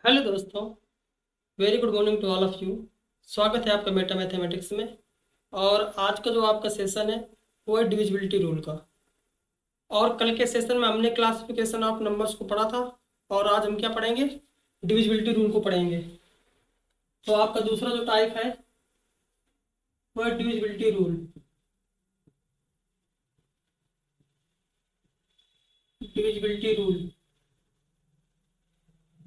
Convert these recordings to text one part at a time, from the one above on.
Hello दोस्तों। Very good morning to all of you. स्वागत है आपका मेटा मैथमेटिक्स में। और आज का जो आपका सेशन है वो है डिविजिबिलिटी रूल का। और कल के सेशन में हमने क्लासिफिकेशन ऑफ नंबर्स को पढ़ा था। और आज हम क्या पढ़ेंगे? डिविजिबिलिटी रूल को पढ़ेंगे। तो आपका दूसरा जो टाइप है वो है डिविजिबिलिटी रूल। Divisibility rule.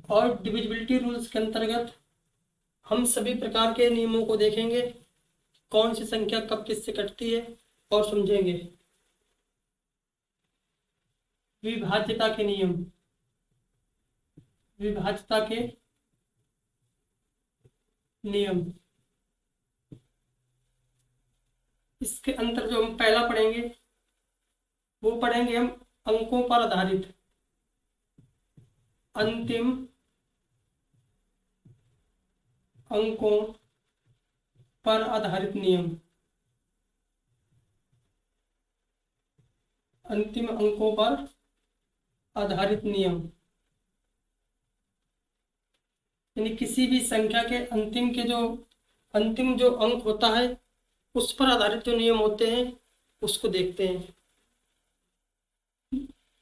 और डिविजिबिलिटी रूल्स के अंतर्गत हम सभी प्रकार के नियमों को देखेंगे। कौन सी संख्या कब किससे कटती है और समझेंगे। विभाज्यता के नियम। विभाज्यता के नियम। इसके अंतर जो हम पहला पढ़ेंगे वो पढ़ेंगे हम अंकों पर आधारित अंतिम अंकों पर आधारित नियम। अंतिम अंकों पर आधारित नियम यानी किसी भी संख्या के अंतिम जो अंक होता है उस पर आधारित जो नियम होते हैं उसको देखते हैं।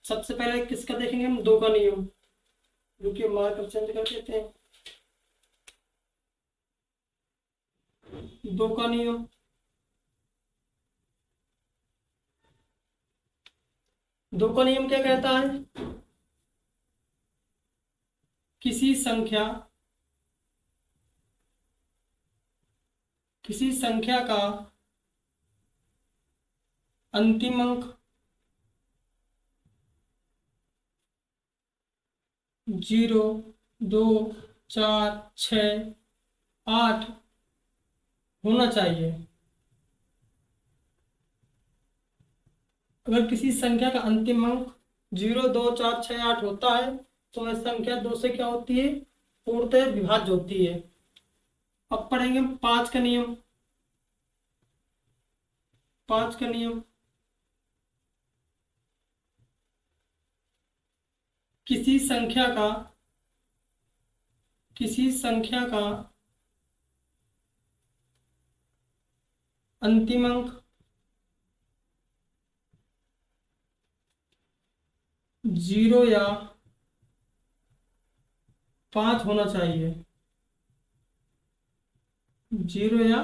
सबसे पहले किसका देखेंगे हम? दो का नियम। जो कि मार्कर चेंज कर देते हैं। दो का नियम। दो का नियम क्या कहता है? किसी संख्या किसी संख्या का अंतिम अंक 0, 2, 4, 6, 8 होना चाहिए। अगर किसी संख्या का अंतिम अंक 0, 2, 4, 6, 8 होता है तो वह संख्या दो से क्या होती है? पूर्णतः विभाज्य होती है। अब पढ़ेंगे हम पांच का नियम। पांच का नियम। किसी संख्या का किसी संख्या का अंतिम अंक 0 या 5 होना चाहिए। 0 या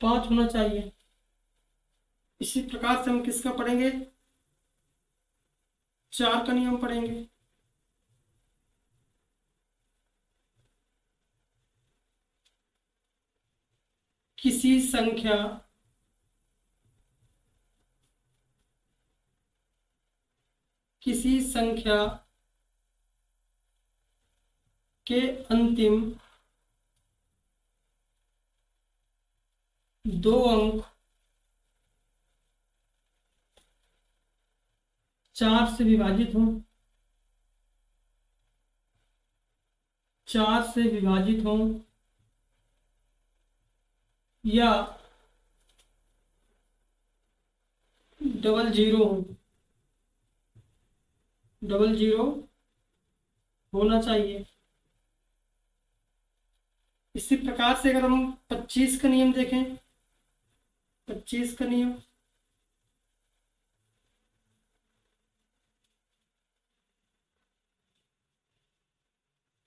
5 होना चाहिए। इसी प्रकार से हम किसका पढ़ेंगे? चार का नियम पढ़ेंगे। किसी संख्या किसी संख्या के अंतिम दो अंक 4 से विभाजित हों। 4 से विभाजित हों या डबल जीरो हो। डबल जीरो होना चाहिए। इसी प्रकार से अगर हम 25 का नियम देखें। 25 का नियम।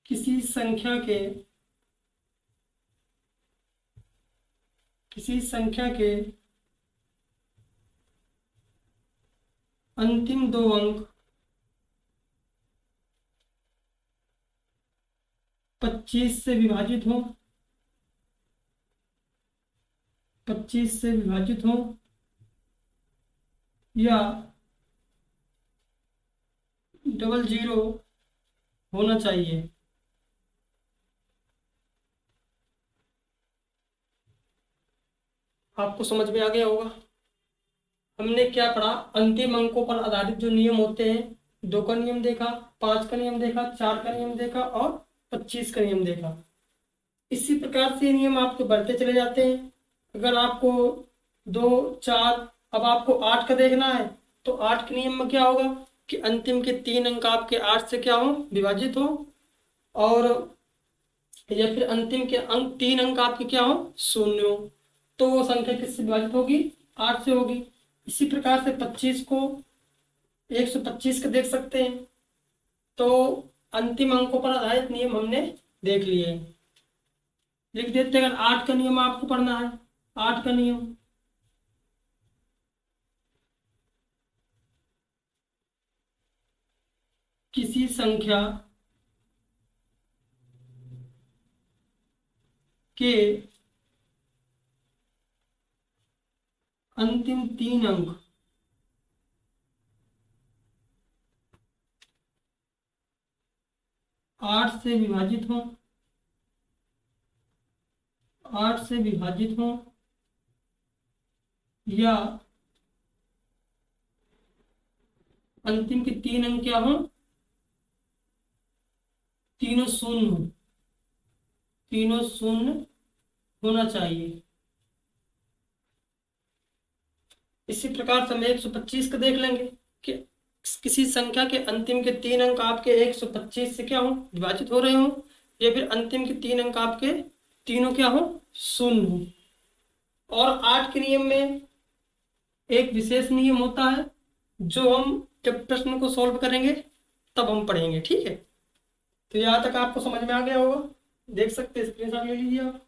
किसी संख्या के किसी संख्या के अंतिम दो अंक 25 से विभाजित हों। 25 से विभाजित हों या डबल जीरो होना चाहिए। आपको समझ में आ गया होगा। हमने क्या पढ़ा? अंतिम अंकों पर आधारित जो नियम होते हैं। दो का नियम देखा, पांच का नियम देखा, चार का नियम देखा और 25 का नियम देखा। इसी प्रकार से ये नियम आपके बढ़ते चले जाते हैं। अगर आपको दो, चार, अब आपको 8 का देखना है तो 8 के नियम में क्या होगा कि अंतिम के तीन अंक आपके 8 से क्या हो? विभाजित हो। और या फिर अंतिम के अंक 3 अंक आपके क्या हो, शून्य हो, तो वो संख्या किससे विभाजित होगी, 8 से होगी। इसी प्रकार से 25 को 125 का देख सकते हैं। तो अंतिम अंकों पर आधारित नियम हमने देख लिए हैं। लिख देते हैं, अगर 8 का नियम आपको पढ़ना है, 8 का नियम, किसी संख्या के अंतिम 3 अंक 8 से विभाजित हों, 8 से विभाजित हों, या अंतिम के 3 अंक क्या हों, तीनों शून्य हो, तीनों शून्य होना चाहिए। इसी प्रकार से हम 125 का देख लेंगे कि किसी संख्या के अंतिम के 3 अंक आपके 125 से क्या हो, विभाजित हो रहे हो, या फिर अंतिम के 3 अंक आपके तीनों क्या हो, शून्य हो। और 8 के नियम में एक विशेष नियम होता है जो हम जब प्रश्न को सॉल्व करेंगे तब हम पढ़ेंगे, ठीक है। तो यहाँ तक आपको समझ में आ गया होगा, देख सकते हैं, स्क्रीनशॉट ले लीजिए आप।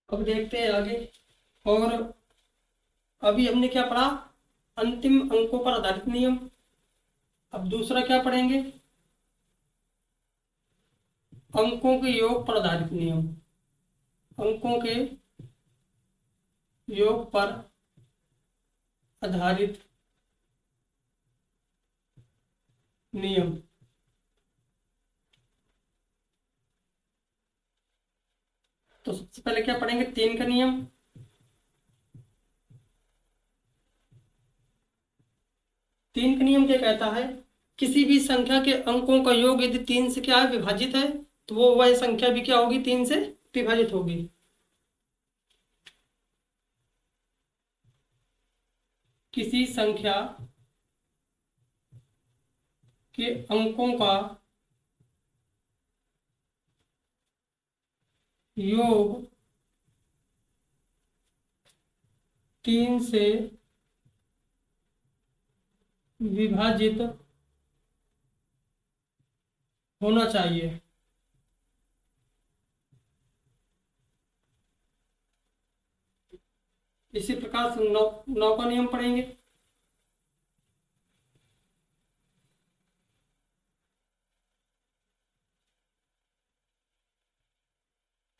अब देखते हैं आगे। और अभी हमने क्या पढ़ा, अंतिम अंकों पर आधारित नियम। अब दूसरा क्या पढ़ेंगे, अंकों के योग पर आधारित नियम। अंकों के योग पर आधारित नियम। तो सबसे पहले क्या पढ़ेंगे, 3 का नियम। 3 का नियम क्या कहता है, किसी भी संख्या के अंकों का योग यदि 3 से क्या है, विभाजित है, तो वो वह संख्या भी क्या होगी, 3 से विभाजित होगी। किसी संख्या के अंकों का योग 3 से विभाजित होना चाहिए। इसी प्रकार से 9 का नियम पढ़ेंगे।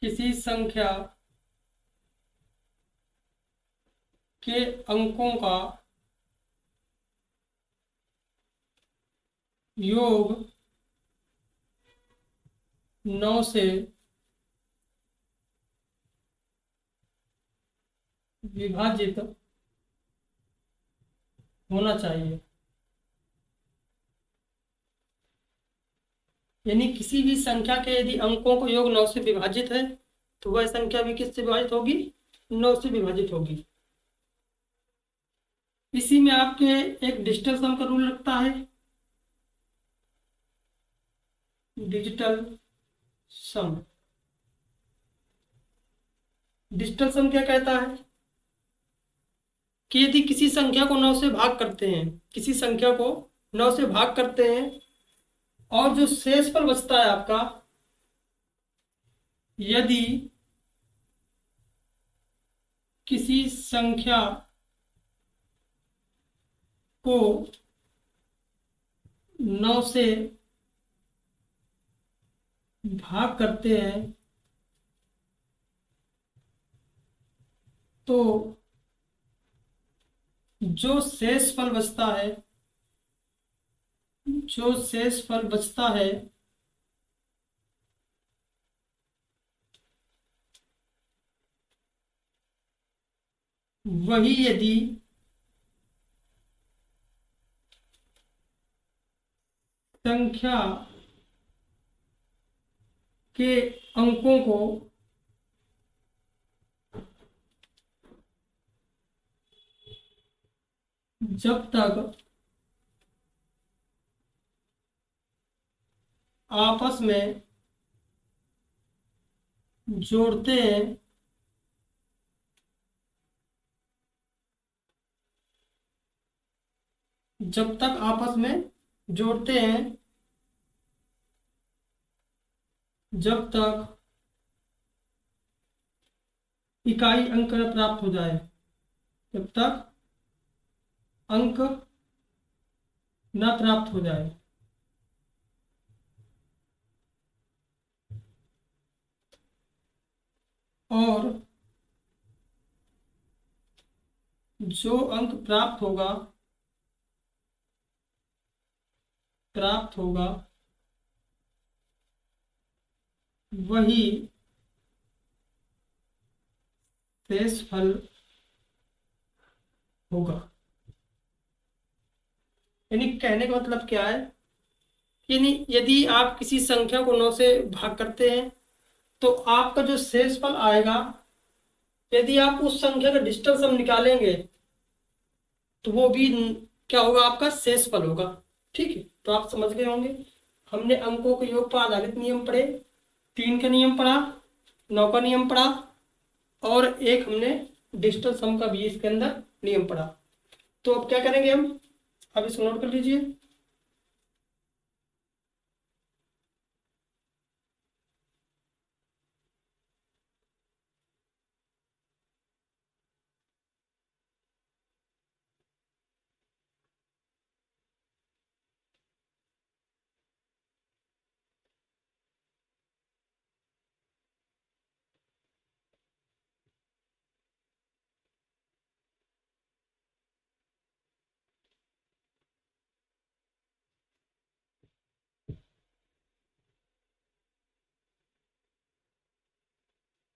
किसी संख्या के अंकों का योग 9 से विभाजित होना चाहिए। यानी किसी भी संख्या के यदि अंकों का योग 9 से विभाजित है, तो वह संख्या भी किससे विभाजित होगी, 9 से विभाजित होगी। इसी में आपके एक डिजिटल सम का रूल लगता है। डिजिटल सम, डिजिटल सम क्या कहता है कि यदि किसी संख्या को 9 से भाग करते हैं, किसी संख्या को 9 से भाग करते हैं, और जो शेषफल बचता है आपका, यदि किसी संख्या को 9 से भाग करते हैं, तो जो शेषफल बचता है, जो शेषफल बचता है वही यदि संख्या के अंकों को जब तक आपस में जोड़ते हैं जब तक आपस में जोड़ते हैं जब तक इकाई अंक न प्राप्त हो जाए, जब तक अंक न प्राप्त हो जाए, और जो अंक प्राप्त होगा वही शेषफल होगा। यानी कहने का मतलब क्या है, यानी यदि आप किसी संख्या को 9 से भाग करते हैं तो आपका जो शेषफल आएगा, यदि आप उस संख्या का डिजिटल सम निकालेंगे तो वो भी क्या होगा, आपका शेषफल होगा। ठीक है, तो आप समझ गए होंगे। हमने अंकों के योग पर आधारित नियम पढ़े, 3 का नियम पढ़ा, 9 का नियम पढ़ा, और एक हमने डिजिटल सम का भी इसके अंदर नियम पढ़ा। तो अब क्या करेंगे हम, अब इसको नोट कर लीजिए।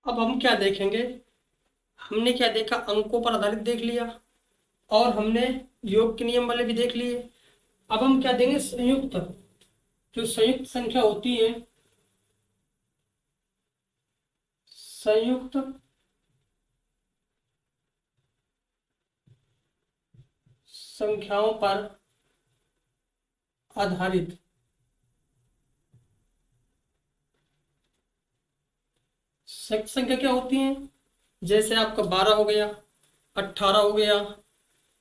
अब हम क्या देखेंगे, हमने क्या देखा, अंकों पर आधारित देख लिया, और हमने योग के नियम वाले भी देख लिए। अब हम क्या देंगे, संयुक्त, जो संयुक्त संख्या होती है, संयुक्त संख्याओं पर आधारित संयुक्त संख्या क्या होती है, जैसे आपका 12 हो गया, 18 हो गया,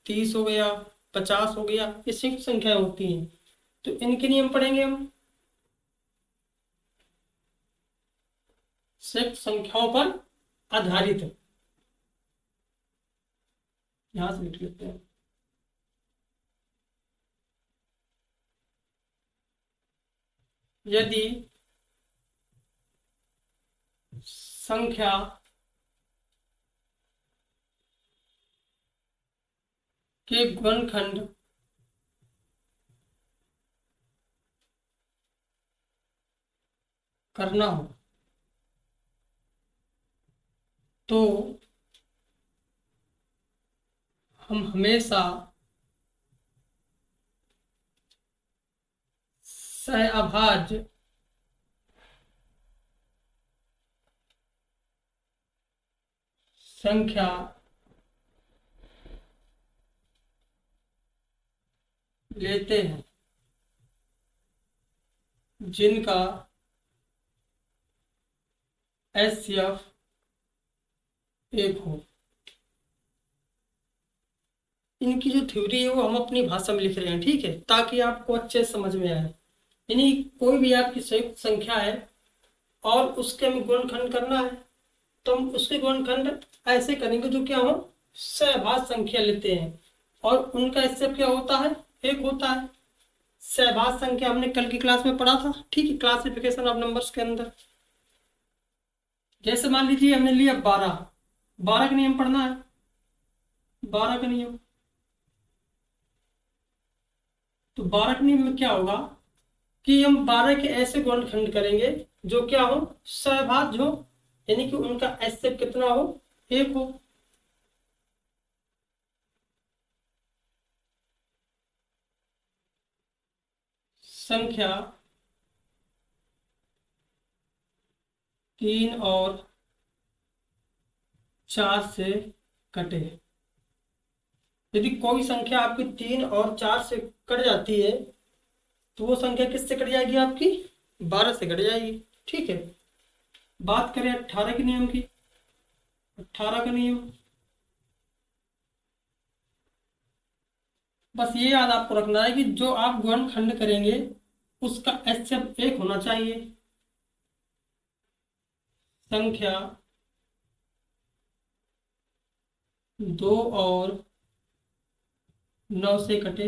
30 हो गया, 50 हो गया, ये संयुक्त संख्याएं होती हैं। तो इनके नियम पढ़ेंगे हम, संयुक्त संख्याओं पर आधारित। यहां से लिख लेते हैं। यदि संख्या के गुणनखंड करना हो तो हम हमेशा सहअभाज्य संख्या लेते हैं जिनका HCF 1 हो। इनकी जो थ्योरी है वो हम अपनी भाषा में लिख रहे हैं, ठीक है, ताकि आपको अच्छे से समझ में आए। यानी कोई भी आपकी संयुक्त संख्या है और उसके हमें गुणनखंड करना है, तो हम उसके गुणनखंड ऐसे करेंगे जो क्या हो, सहभाज्य संख्या लेते हैं, और उनका HCF क्या होता है, 1 होता है। सहभाज्य संख्या हमने कल की क्लास में पढ़ा था, ठीक है, क्लासिफिकेशन ऑफ नंबर्स के अंदर। जैसे मान लीजिए हमने लिया 12, 12 का नियम पढ़ना है, 12 का नियम। तो 12 के नियम में क्या होगा कि हम 12 के ऐसे गुणनखंड करेंगे जो क्या हो, सहभाज्य हो, यानी कि उनका HCF कितना हो, 1 हो। संख्या 3 और 4 से कटे। यदि कोई संख्या आपकी 3 और 4 से कट जाती है तो वो संख्या किससे कट जाएगी? आपकी 12 से कट जाएगी। ठीक है। बात करें 18 के नियम की। 18 का नियम, बस ये याद आपको रखना है कि जो आप गुणनखंड करेंगे उसका एचसीएफ 1 होना चाहिए। संख्या 2 और 9 से कटे।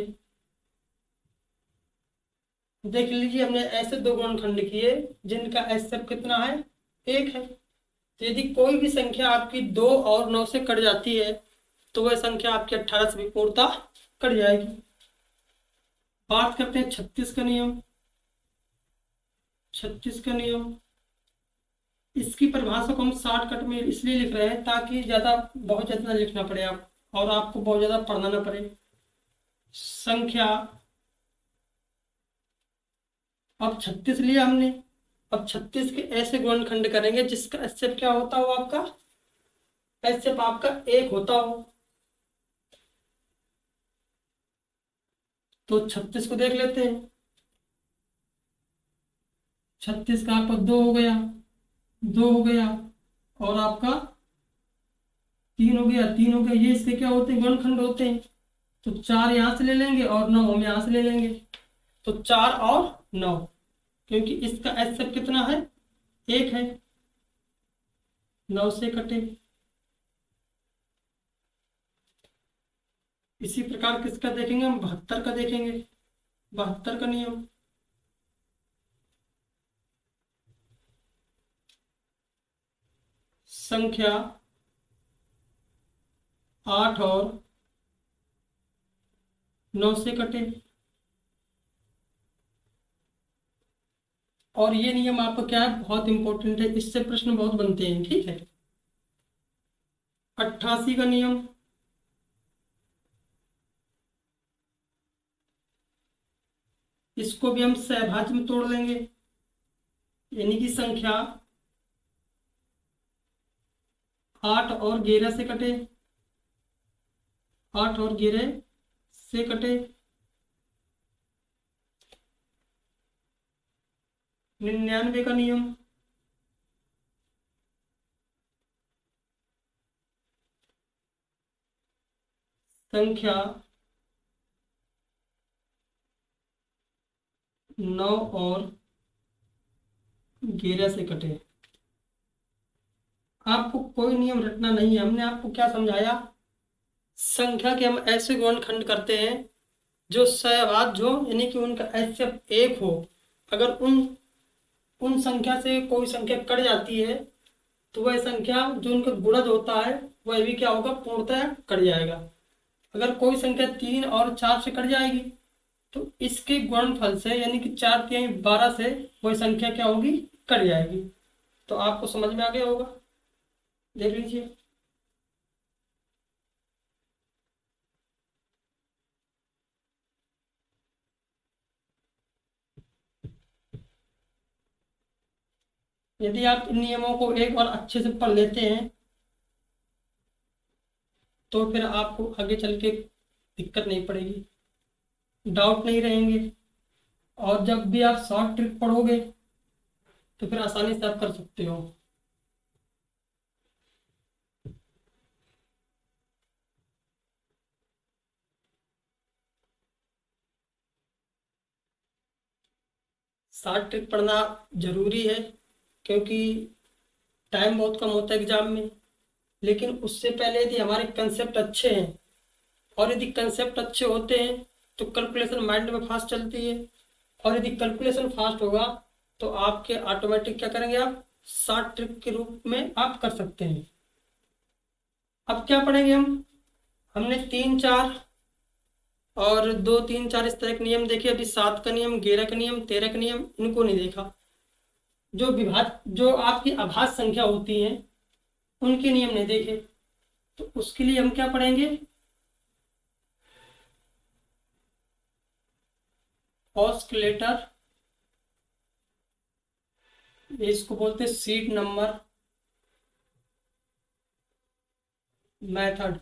देख लीजिए, हमने ऐसे दो गुणनखंड किए जिनका एचसीएफ कितना है? 1 है। तो यदि कोई भी संख्या आपकी 2 और 9 से कट जाती है तो वह संख्या आपकी 18 से भी पूर्णतः कट जाएगी। बात करते हैं 36 का नियम। 36 का नियम, इसकी परिभाषा को हम शॉर्टकट में इसलिए लिख रहे हैं ताकि बहुत ज़्यादा लिखना पड़े आप, और आपको बहुत ज़्यादा पढ़ना ना पड़े। संख्या, अब 36 लिया हमने, अब 36 के ऐसे गुणनखंड करेंगे जिसका एचसीएफ क्या होता हो? आपका एचसीएफ आपका 1 होता हो। तो 36 को देख लेते हैं। 36 का आपका 2 हो गया, 2 हो गया, और आपका 3 हो गया, 3 हो गया। ये इसके क्या होते हैं? गुणनखंड होते हैं। तो 4 यहां से ले लेंगे और 9 हम यहां से ले लेंगे। तो 4 और 9, क्योंकि इसका एचसीएफ कितना है? 1 है। 9 से कटे। इसी प्रकार किसका देखेंगे हम? 72 का देखेंगे। 72 का नियम, संख्या 8 और 9 से कटे। और ये नियम आपको क्या है? बहुत इंपॉर्टेंट है, इससे प्रश्न बहुत बनते हैं। ठीक है। 88 का नियम, इसको भी हम सहभाज्य में तोड़ लेंगे। यानी कि संख्या 8 और 11 से कटे। 8 और 11 से कटे। 99 का नियम, संख्या 9 और 11 से कटे। आपको कोई नियम रटना नहीं है। हमने आपको क्या समझाया? संख्या के हम ऐसे गुणनखंड करते हैं जो सहभाज्य हो, यानी कि उनका एचसीएफ 1 हो। अगर उन उन संख्या से कोई संख्या कट जाती है तो वह संख्या जो उनका गुणज होता है वह भी क्या होगा? पूर्णतः कट जाएगा। अगर कोई संख्या 3 और 4 से कट जाएगी तो इसके गुणनफल से, यानी कि 4 तिहाई 12 से वह संख्या क्या होगी? कट जाएगी। तो आपको समझ में आ गया होगा। देख लीजिए। यदि आप इन नियमों को एक बार अच्छे से पढ़ लेते हैं तो फिर आपको आगे चल के दिक्कत नहीं पड़ेगी, डाउट नहीं रहेंगे। और जब भी आप शॉर्ट ट्रिक पढ़ोगे तो फिर आसानी से आप कर सकते हो। शॉर्ट ट्रिक पढ़ना जरूरी है क्योंकि टाइम बहुत कम होता है एग्जाम में। लेकिन उससे पहले यदि हमारे कंसेप्ट अच्छे हैं, और यदि कंसेप्ट अच्छे होते हैं तो कैलकुलेशन माइंड में फास्ट चलती है। और यदि कैलकुलेशन फास्ट होगा तो आपके ऑटोमेटिक क्या करेंगे? आप शॉर्ट ट्रिक के रूप में आप कर सकते हैं। अब क्या पढ़ेंगे हम? हमने 3 4 और 2 3 4 इस तरह के नियम देखे। अभी 7 का नियम, 11 का नियम, 13 का नियम, इनको नहीं देखा। जो आपकी अभाज्य संख्या होती हैं उनके नियम नहीं देखे। तो उसके लिए हम क्या पढ़ेंगे? ऑस्किलेटर, इसको बोलते हैं सीट नंबर मेथड।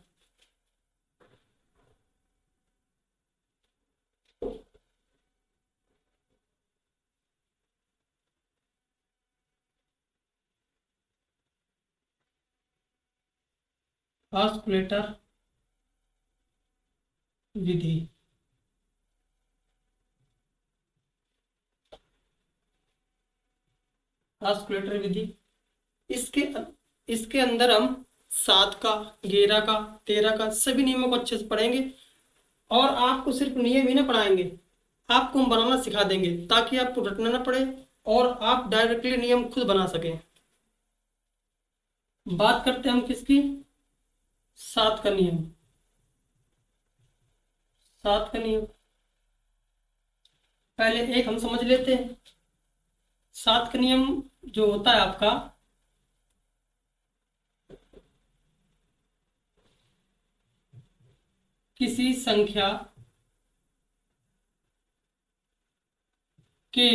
ऑस्किलेटर विधि। ऑस्किलेटर विधि, इसके इसके अंदर हम 7 का, 11 का, 13 का सभी नियमों को अच्छे से पढ़ेंगे। और आपको सिर्फ नियम ही ना पढ़ाएंगे, आपको हम बनाना सिखा देंगे ताकि आपको रटना ना पड़े और आप डायरेक्टली नियम खुद बना सकें। बात करते हैं हम किसकी? 7 का नियम। 7 का नियम पहले एक हम समझ लेते हैं। 7 का नियम जो होता है आपका, किसी संख्या के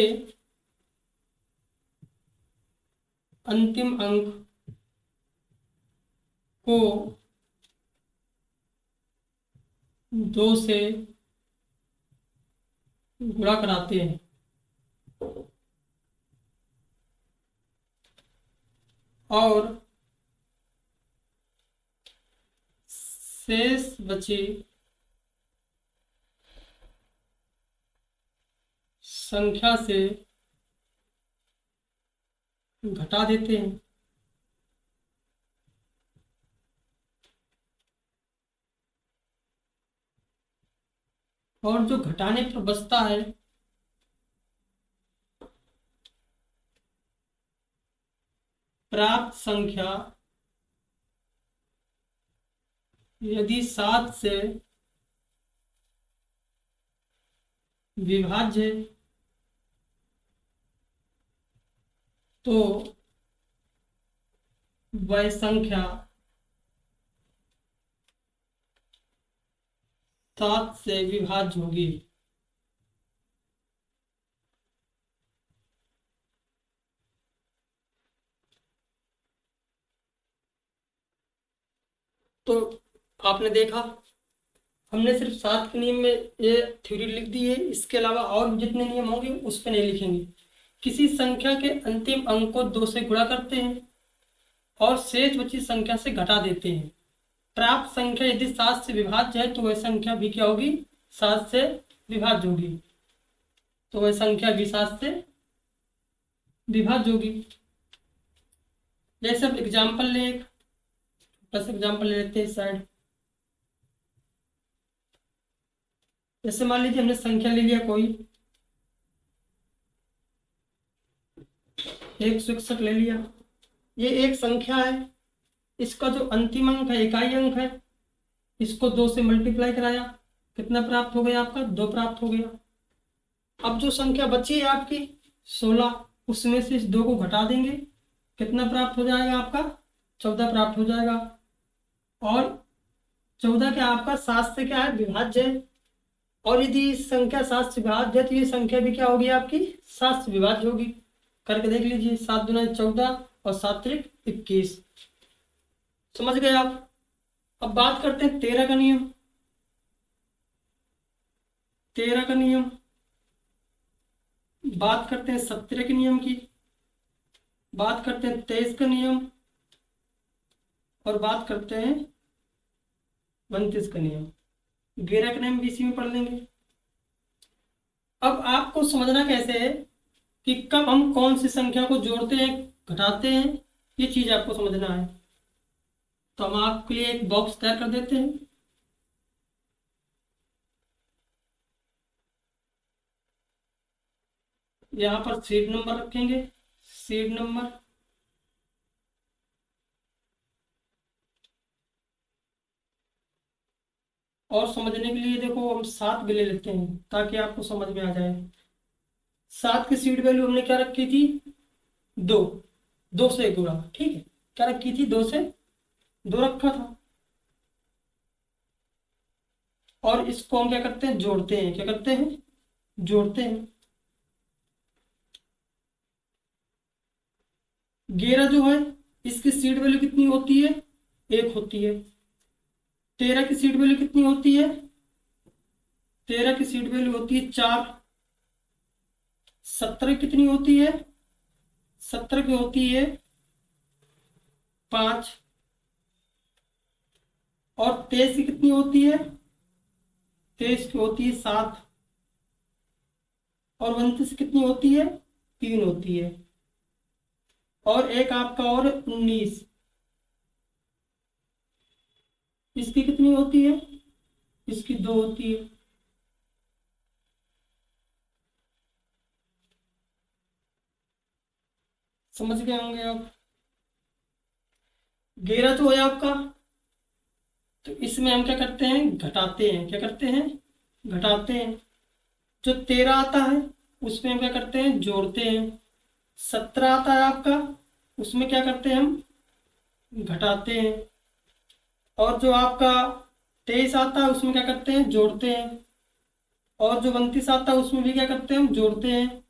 अंतिम अंक को 2 से गुणा कराते हैं और शेष बची संख्या से घटा देते हैं। और जो घटाने पर बचता है प्राप्त संख्या यदि 7 से विभाज्य तो वह संख्या 7 से विभाज्य होगी। तो आपने देखा, हमने सिर्फ 7 के नियम में ये थ्योरी लिख दी है, इसके अलावा और भी जितने नियम होंगे उस पर नहीं लिखेंगे। किसी संख्या के अंतिम अंक को 2 से गुणा करते हैं और शेष बची संख्या से घटा देते हैं। प्राप्त संख्या यदि 7 से विभाज्य है तो वह संख्या भी क्या होगी? 7 से विभाज्य होगी। तो वह संख्या भी 7 से विभाज्य होगी। जैसे अब एग्जाम्पल ले, एक बस एग्जाम्पल ले लेते हैं साइड। जैसे मान लीजिए हमने संख्या ले लिया कोई 161 ले लिया। ये एक संख्या है, इसका जो अंतिम अंक है, इकाई अंक है, इसको 2 से मल्टीप्लाई कराया, कितना प्राप्त हो गया आपका? 2 प्राप्त हो गया। अब जो संख्या बची है आपकी 16, उसमें से इस 2 को घटा देंगे, कितना प्राप्त हो जाएगा आपका? 14 प्राप्त हो जाएगा। और 14 क्या आपका 7 से क्या है? विभाज्य है। और यदि संख्या 7 से विभाज्य है तो ये संख्या भी क्या होगी आपकी? 7 से विभाज्य होगी। करके देख लीजिए, 7 दूना 14 और 7 त्रिक 21। समझ गए आप? अब बात करते हैं 13 का नियम। 13 का नियम, बात करते हैं 17 के नियम की, बात करते हैं 23 का नियम और बात करते हैं 29 का नियम। 11 का नियम भी इसी में पढ़ लेंगे। अब आपको समझना कैसे है कि कब हम कौन सी संख्या को जोड़ते हैं, घटाते हैं, ये चीज आपको समझना है। तो हम आपके लिए एक बॉक्स तैयार कर देते हैं। यहाँ पर सीट नंबर रखेंगे, सीट नंबर, और समझने के लिए देखो हम 7 भी ले लेते हैं ताकि आपको समझ में आ जाए। 7 की सीट वैल्यू हमने क्या रखी थी? 2। 2 से गुणा, ठीक है। क्या रखी थी? 2 से 2 रखा था। और इसको हम क्या करते हैं? जोड़ते हैं। क्या करते हैं? जोड़ते हैं। घेरा जो है इसकी सीड वैल्यू कितनी होती है, 1 होती है। 13 की सीड वैल्यू कितनी होती है, 13 की सीड वैल्यू होती है 4। 17 कितनी होती है, 17 की होती है 5। और 23 की कितनी होती है, 23 की होती है 7। और 29 कितनी होती है, 3 होती है। और एक आपका और 19, इसकी कितनी होती है, इसकी 2 होती है। समझ गए होंगे आप। घेरा जो है आपका, तो इसमें हम क्या करते हैं, घटाते हैं। क्या करते हैं, घटाते हैं। जो 13 आता है उसमें हम क्या करते हैं, जोड़ते हैं। 17 आता है आपका, उसमें क्या करते हैं, हम घटाते हैं। और जो आपका 23 आता है उसमें क्या करते हैं, जोड़ते हैं। और जो 29 आता है उसमें भी क्या करते हैं, हम जोड़ते हैं।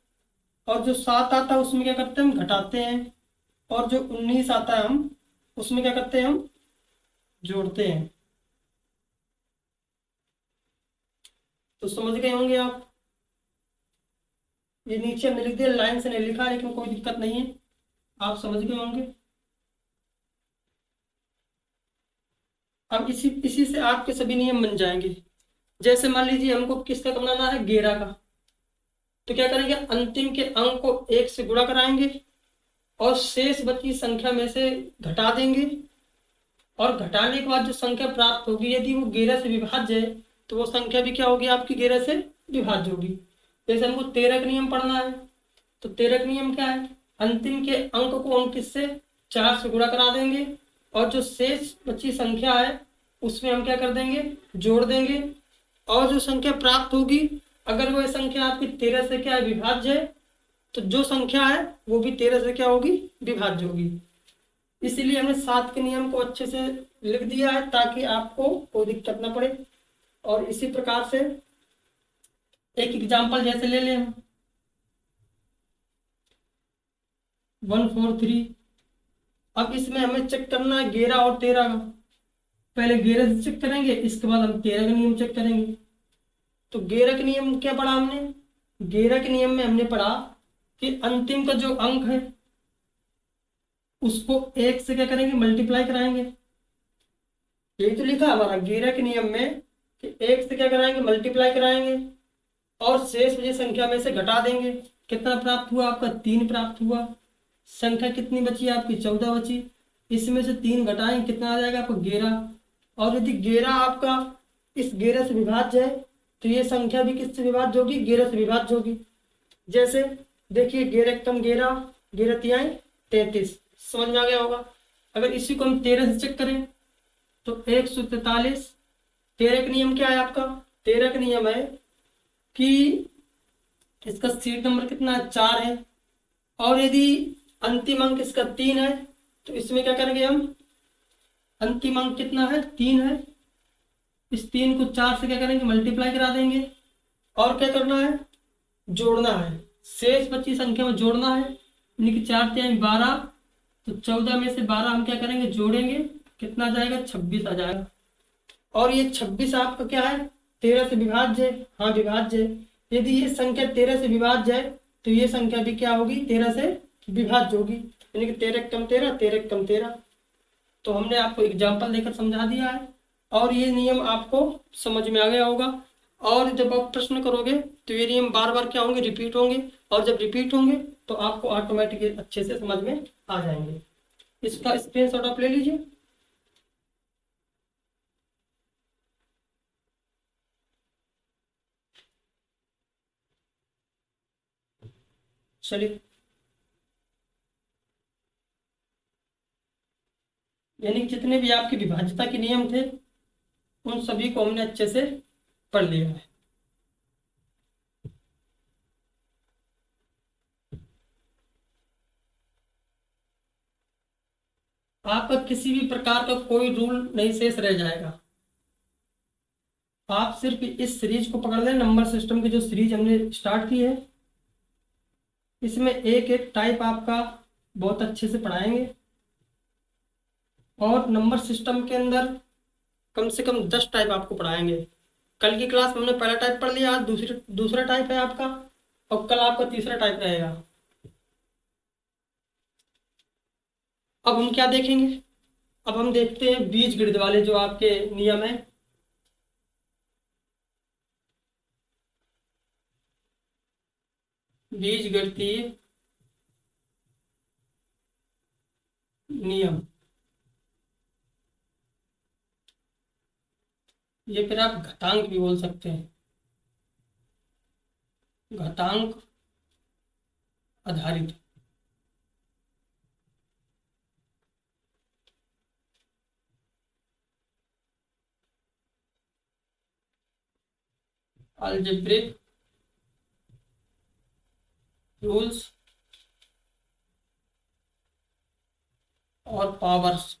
और जो 7 आता है उसमें क्या करते हैं, हम घटाते हैं। और जो 19 आता है हम उसमें क्या करते हैं, हम जोड़ते हैं। तो समझ गए होंगे आप। ये नीचे हमने लिख दिया, लाइन से नहीं लिखा, लेकिन कोई दिक्कत नहीं है, आप समझ गए होंगे। अब इसी इसी से आपके सभी नियम बन जाएंगे। जैसे मान लीजिए हमको किसका बनाना है, घेरा का। तो क्या करेंगे, अंतिम के अंक को 1 से गुणा कराएंगे और शेष बची संख्या में से घटा देंगे। और घटाने के बाद जो संख्या प्राप्त होगी, यदि वो 11 से विभाज्य है, तो वो संख्या भी क्या होगी, आपकी 11 से विभाज्य होगी। जैसे हमको 13 का नियम पढ़ना है, तो 13 का नियम क्या है, अंतिम के अंक को हम किससे, 4 से गुणा करा देंगे। और जो शेष बची संख्या है उसमें हम क्या कर देंगे, जोड़ देंगे। और जो संख्या प्राप्त होगी, अगर वह संख्या आपकी 13 से क्या है, विभाज्य है, तो जो संख्या है वो भी 13 से क्या होगी, विभाज्य होगी। इसीलिए हमने 7 के नियम को अच्छे से लिख दिया है, ताकि आपको कोई दिक्कत ना पड़े। और इसी प्रकार से एक एग्जाम्पल जैसे ले लें हम, 143। अब इसमें हमें चेक करना है 11 और 13 का। पहले 11 से चेक करेंगे, इसके बाद हम 13 का नियम चेक करेंगे। तो 11 का नियम क्या पढ़ा हमने, 11 के नियम में हमने पढ़ा कि अंतिम का जो अंक है उसको 1 से क्या करेंगे, मल्टीप्लाई कराएंगे। यही तो लिखा हमारा 11 के नियम में कि 1 से क्या कराएंगे, मल्टीप्लाई कराएंगे। और शेष बची संख्या में से घटा देंगे। कितना प्राप्त हुआ आपका, 3 प्राप्त हुआ। संख्या कितनी बची आपकी, 14 बची। इसमें से 3 घटाएंगे, कितना आ जाएगा आपको, 11। और यदि 11 आपका इस 11 से विभाज्य है, तो ये संख्या भी किससे विभाज्य होगी, 11 से विभाज्य होगी। जैसे देखिए, 11 कम 11, 11 तिहाई 33। समझ में आ गया होगा। अगर इसी को हम 13 से चेक करें, तो 143। 13 का नियम क्या है आपका, 13 का नियम है कि इसका सीट नंबर कितना है, 4 है। और यदि अंतिम अंक इसका 3 है, तो इसमें क्या करेंगे हम, अंतिम अंक कितना है, 3 है। इस 3 को 4 से क्या करेंगे, मल्टीप्लाई करा देंगे। और क्या करना है, जोड़ना है। शेष बची संख्या में जोड़ना है, यानी कि 4 तिहाई 12। तो 14 में से 12 हम क्या करेंगे, जोड़ेंगे। कितना आ जाएगा, 26 आ जाएगा। और ये 26 आपका क्या है, 13 से विभाज्य है। हाँ, विभाज्य है। यदि ये संख्या 13 से विभाज्य है, तो ये संख्या भी क्या होगी, 13 से विभाज्य होगी। यानी कि 13 कम 13, 13 कम 13। तो हमने आपको एग्जाम्पल देकर समझा दिया है, और ये नियम आपको समझ में आ गया होगा। और जब आप प्रश्न करोगे तो ये नियम बार बार क्या होंगे, रिपीट होंगे। और जब रिपीट होंगे तो आपको ऑटोमेटिकली अच्छे से समझ में आ जाएंगे। इसका स्क्रीनशॉट आप ले लीजिए। चलिए, यानी कि जितने भी आपके विभाज्यता के नियम थे, उन सभी को हमने अच्छे से पढ़ लिया है। आपका किसी भी प्रकार का कोई रूल नहीं शेष रह जाएगा। आप सिर्फ इस सीरीज को पकड़ लें, नंबर सिस्टम की जो सीरीज हमने स्टार्ट की है, इसमें एक एक टाइप आपका बहुत अच्छे से पढ़ाएंगे। और नंबर सिस्टम के अंदर कम से कम 10 टाइप आपको पढ़ाएंगे। कल की क्लास में हमने पहला टाइप पढ़ लिया, आज दूसरा टाइप है आपका, और कल आपका तीसरा टाइप रहेगा। अब हम क्या देखेंगे? अब हम देखते हैं बीजगणित वाले जो आपके नियम है। बीजगणितीय नियम, ये फिर आप घातांक भी बोल सकते हैं, घातांक आधारित। अलजेब्रिक रूल्स और पावर्स।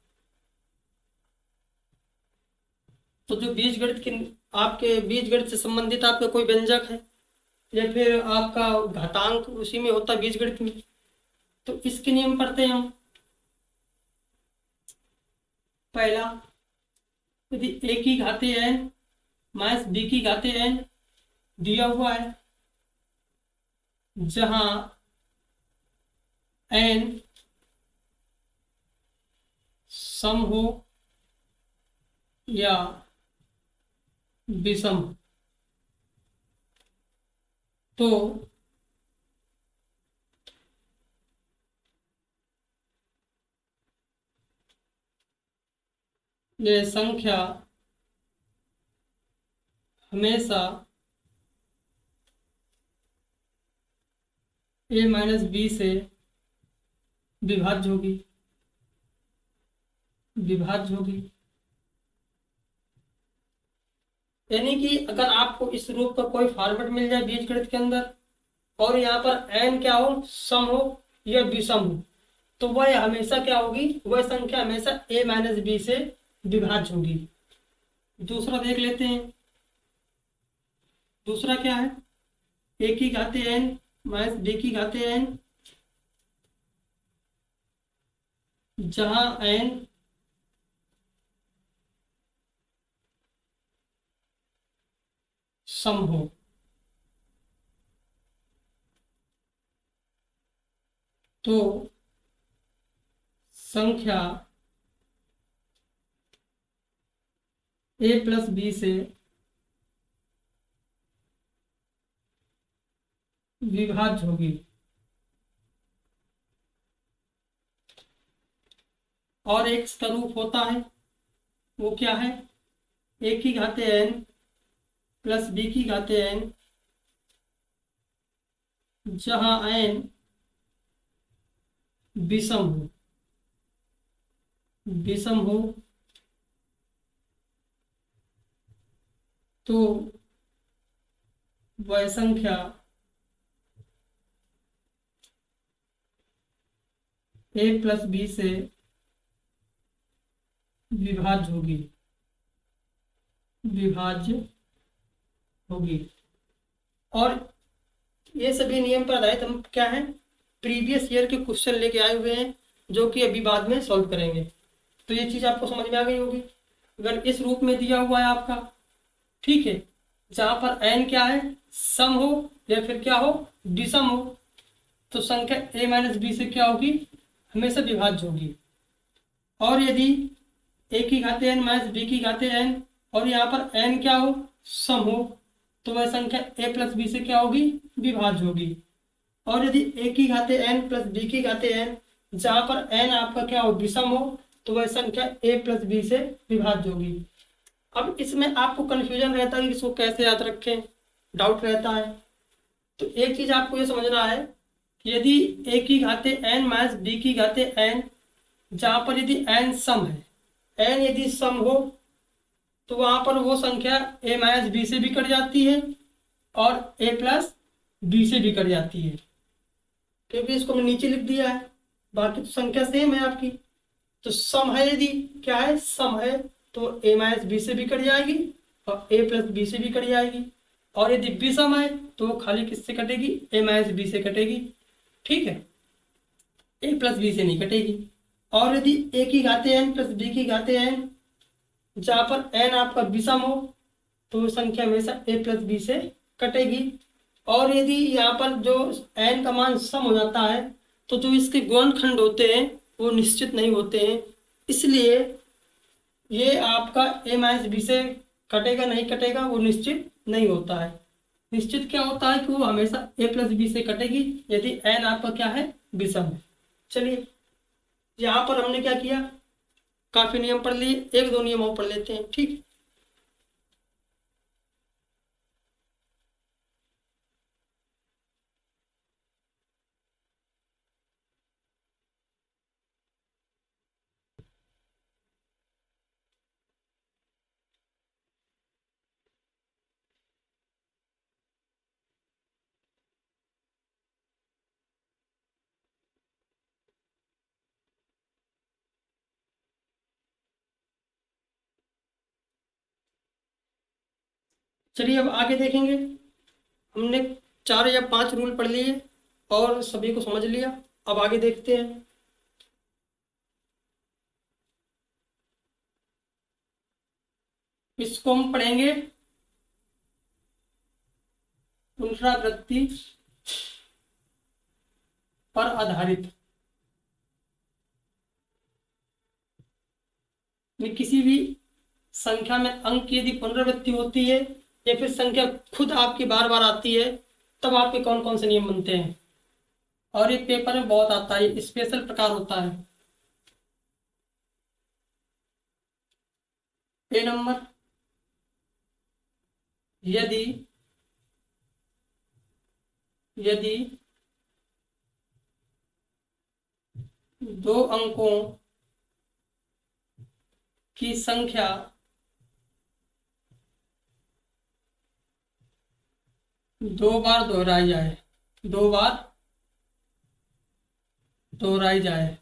तो जो बीजगणित के, आपके बीजगणित से संबंधित आपका कोई व्यंजक है या फिर आपका घातांक उसी में होता है बीजगणित में, तो इसके नियम पढ़ते हैं हम। पहला, यदि ए की घाते n माइनस बी की घाते n दिया हुआ है, जहां n सम हो या विषम, तो यह संख्या हमेशा a माइनस बी से विभाज्य होगी, यानी कि अगर आपको इस रूप का कोई फॉर्मेट मिल जाए बीजगणित के अंदर, और यहाँ पर n क्या हो, सम हो या विषम हो, तो वह हमेशा क्या होगी, वह संख्या हमेशा a माइनस बी से विभाज्य होगी। दूसरा देख लेते हैं। दूसरा क्या है? a की घाते n माइनस b की घाते n, जहां n सम हो, तो संख्या a प्लस बी से विभाज्य होगी। और एक इसका रूप होता है, वो क्या है? a की घाते n प्लस बी की घाते n, जहां n विषम हो, तो वह संख्या a प्लस बी से विभाज्य होगी। और ये सभी नियम पर आधारित हम क्या है, प्रीवियस ईयर के क्वेश्चन लेके आए हुए हैं, जो कि अभी बाद में सॉल्व करेंगे। तो ये चीज आपको समझ में आ गई होगी। अगर इस रूप में दिया हुआ है आपका, ठीक है, जहां पर n क्या है, सम हो या फिर क्या हो, विषम हो, तो संख्या a माइनस बी से क्या होगी, हमेशा विभाज्य होगी। और यदि a की घाते n माइनस बी की घाते n, और यहाँ पर n क्या हो, सम हो, तो वह संख्या a प्लस बी से क्या होगी, विभाज्य होगी। और यदि a की घाते n प्लस बी की घाते n, जहां पर n आपका क्या हो, विषम हो, तो वह संख्या a प्लस बी से विभाज्य होगी। अब इसमें आपको कंफ्यूजन रहता है कि इसको कैसे याद रखें, डाउट रहता है। तो एक चीज आपको ये समझना है कि यदि a की घाते n माइनस बी की घाते n, जहां पर यदि n सम है, n यदि सम हो, तो वहां पर वो संख्या a माइनस बी से भी कट जाती है और a प्लस बी से भी कट जाती है, क्योंकि इसको मैं नीचे लिख दिया है, बाकी तो संख्या सेम है आपकी। तो सम है, यदि क्या है, सम है, तो a माइनस बी से भी कट जाएगी और ए प्लस बी से भी कट जाएगी। और यदि विषम है तो वो खाली किससे कटेगी, ए माइनस बी से कटेगी। ठीक है, ए प्लस बी से नहीं कटेगी। और यदि ए की घाते एन प्लस बी की घाते एन, जहाँ पर एन आपका विषम हो तो वो संख्या हमेशा ए प्लस बी से कटेगी। और यदि यहाँ पर जो एन का मान सम हो जाता है तो जो इसके गुणनखंड होते हैं वो निश्चित नहीं होते हैं, इसलिए ये आपका ए माइनस बी से कटेगा नहीं कटेगा वो निश्चित नहीं होता है। निश्चित क्या होता है कि वो हमेशा ए प्लस बी से कटेगी यदि एन आपका क्या है, विषम है। चलिए यहाँ पर हमने क्या किया, काफी नियम पढ़ लिए, एक दो नियम और पढ़ लेते हैं। ठीक, चलिए अब आगे देखेंगे। हमने 4 या 5 रूल पढ़ लिए और सभी को समझ लिया। अब आगे देखते हैं। इसको हम पढ़ेंगे पुनरावृत्ति पर आधारित। किसी भी संख्या में अंक की यदि पुनरावृत्ति होती है या फिर संख्या खुद आपकी बार बार आती है तब आपके कौन कौन से नियम बनते हैं। और ये पेपर में बहुत आता है, स्पेशल प्रकार होता है। ए नंबर, यदि यदि दो अंकों की संख्या दो बार दोहराई जाए, दो बार दोहराई जाए,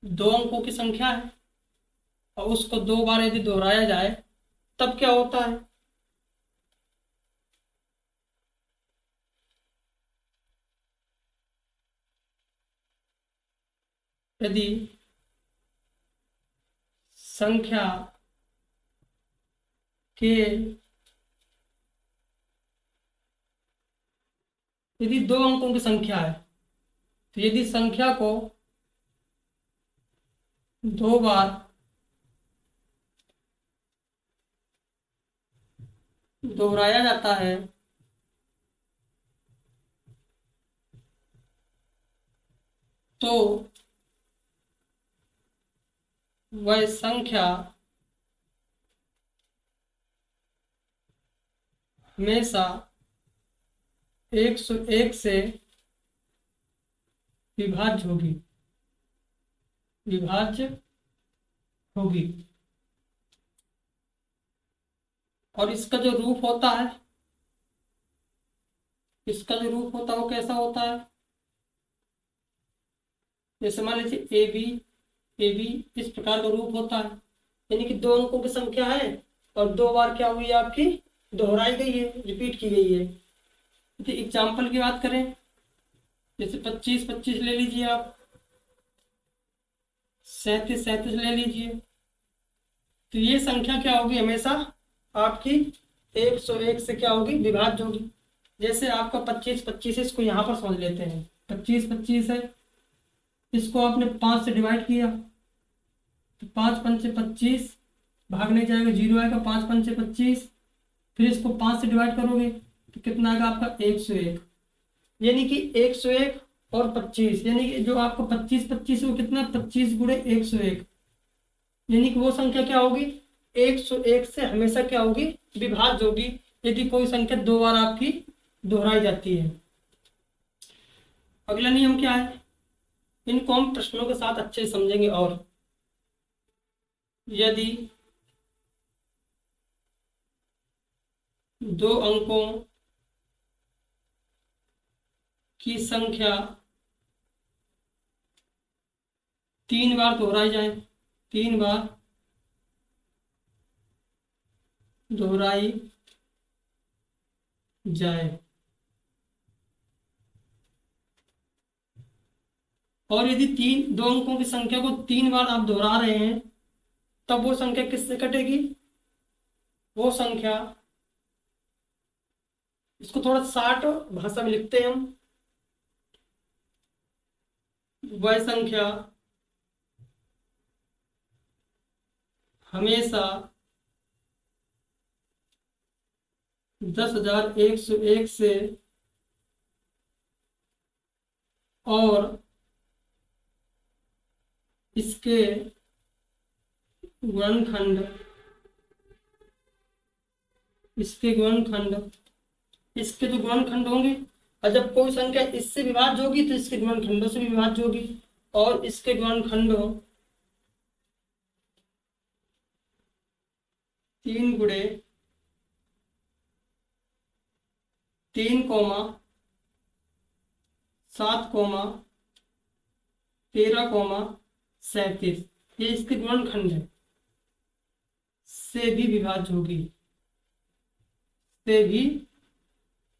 दो अंकों की संख्या है और उसको दो बार यदि दोहराया जाए तब क्या होता है। यदि संख्या के यदि दो अंकों की संख्या है तो यदि संख्या को दो बार दोहराया जाता है तो वह संख्या हमेशा 101 से विभाज्य होगी, विभाज्य होगी। और इसका जो रूप होता है, इसका जो रूप होता है वो कैसा होता है। जैसे मान लीजिए ए बी इस प्रकार का रूप होता है, यानी कि दो अंकों की संख्या है और दो बार क्या हुई है आपकी, दोहराई गई है, रिपीट की गई है। तो एग्जाम्पल की बात करें, जैसे 25 25 ले लीजिए आप, 37 37 ले लीजिए, तो ये संख्या क्या होगी, हमेशा आपकी 101 से क्या होगी, विभाज्य होगी। जैसे आपका 25 25 है, इसको यहाँ पर समझ लेते हैं। 25 25 है, इसको आपने 5 से डिवाइड किया तो 5 पंचे 25, भाग नहीं जाएगा, जीरो आएगा, 5 पंचे 25। फिर इसको 5 से डिवाइड करोगे तो कितना आएगा आपका 101, यानी कि 101 और 25, यानी कि जो आपको 25 25 वो कितना, 25 गुणे 101, यानी कि वो संख्या क्या होगी, 101 से हमेशा क्या होगी, विभाज्य होगी यदि कोई संख्या दो बार आपकी दोहराई जाती है। अगला नियम क्या है, इनको हम प्रश्नों के साथ अच्छे से समझेंगे। और यदि दो अंकों की संख्या 3 बार दोहराई जाए, 3 बार दोहराई जाए। और यदि तीन दो अंकों की संख्या को 3 बार आप दोहरा रहे हैं, तब वो संख्या किससे कटेगी? वो संख्या, इसको थोड़ा शार्ट भाषा में लिखते हैं हम, वह संख्या हमेशा 10,101 से और इसके गुणनखंड इसके गुणनखंड इसके जो गुणनखंड होंगे, और जब कोई संख्या इससे विभाज्य होगी तो इसके गुणनखंडों से भी विभाज्य होगी, और इसके गुणनखंडों 3 गुणे 3 कोमा 7 कोमा 13 कोमा 37, ये इसके गुणनखंड है, से भी विभाज्य होगी, से भी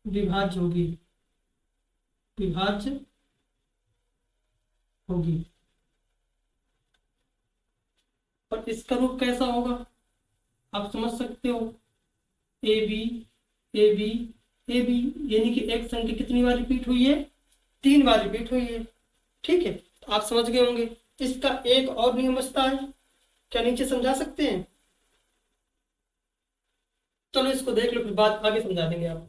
विभाज्य होगी, विभाज्य होगी। और इसका रूप कैसा होगा आप समझ सकते हो, A B A B A B, यानी कि एक संख्या कितनी बार रिपीट हुई है? 3 बार रिपीट हुई है। ठीक है, तो आप समझ गए होंगे। इसका एक और नियम बचता है, क्या नीचे समझा सकते हैं? चलो इसको देख लो, फिर बात आगे समझा देंगे आप।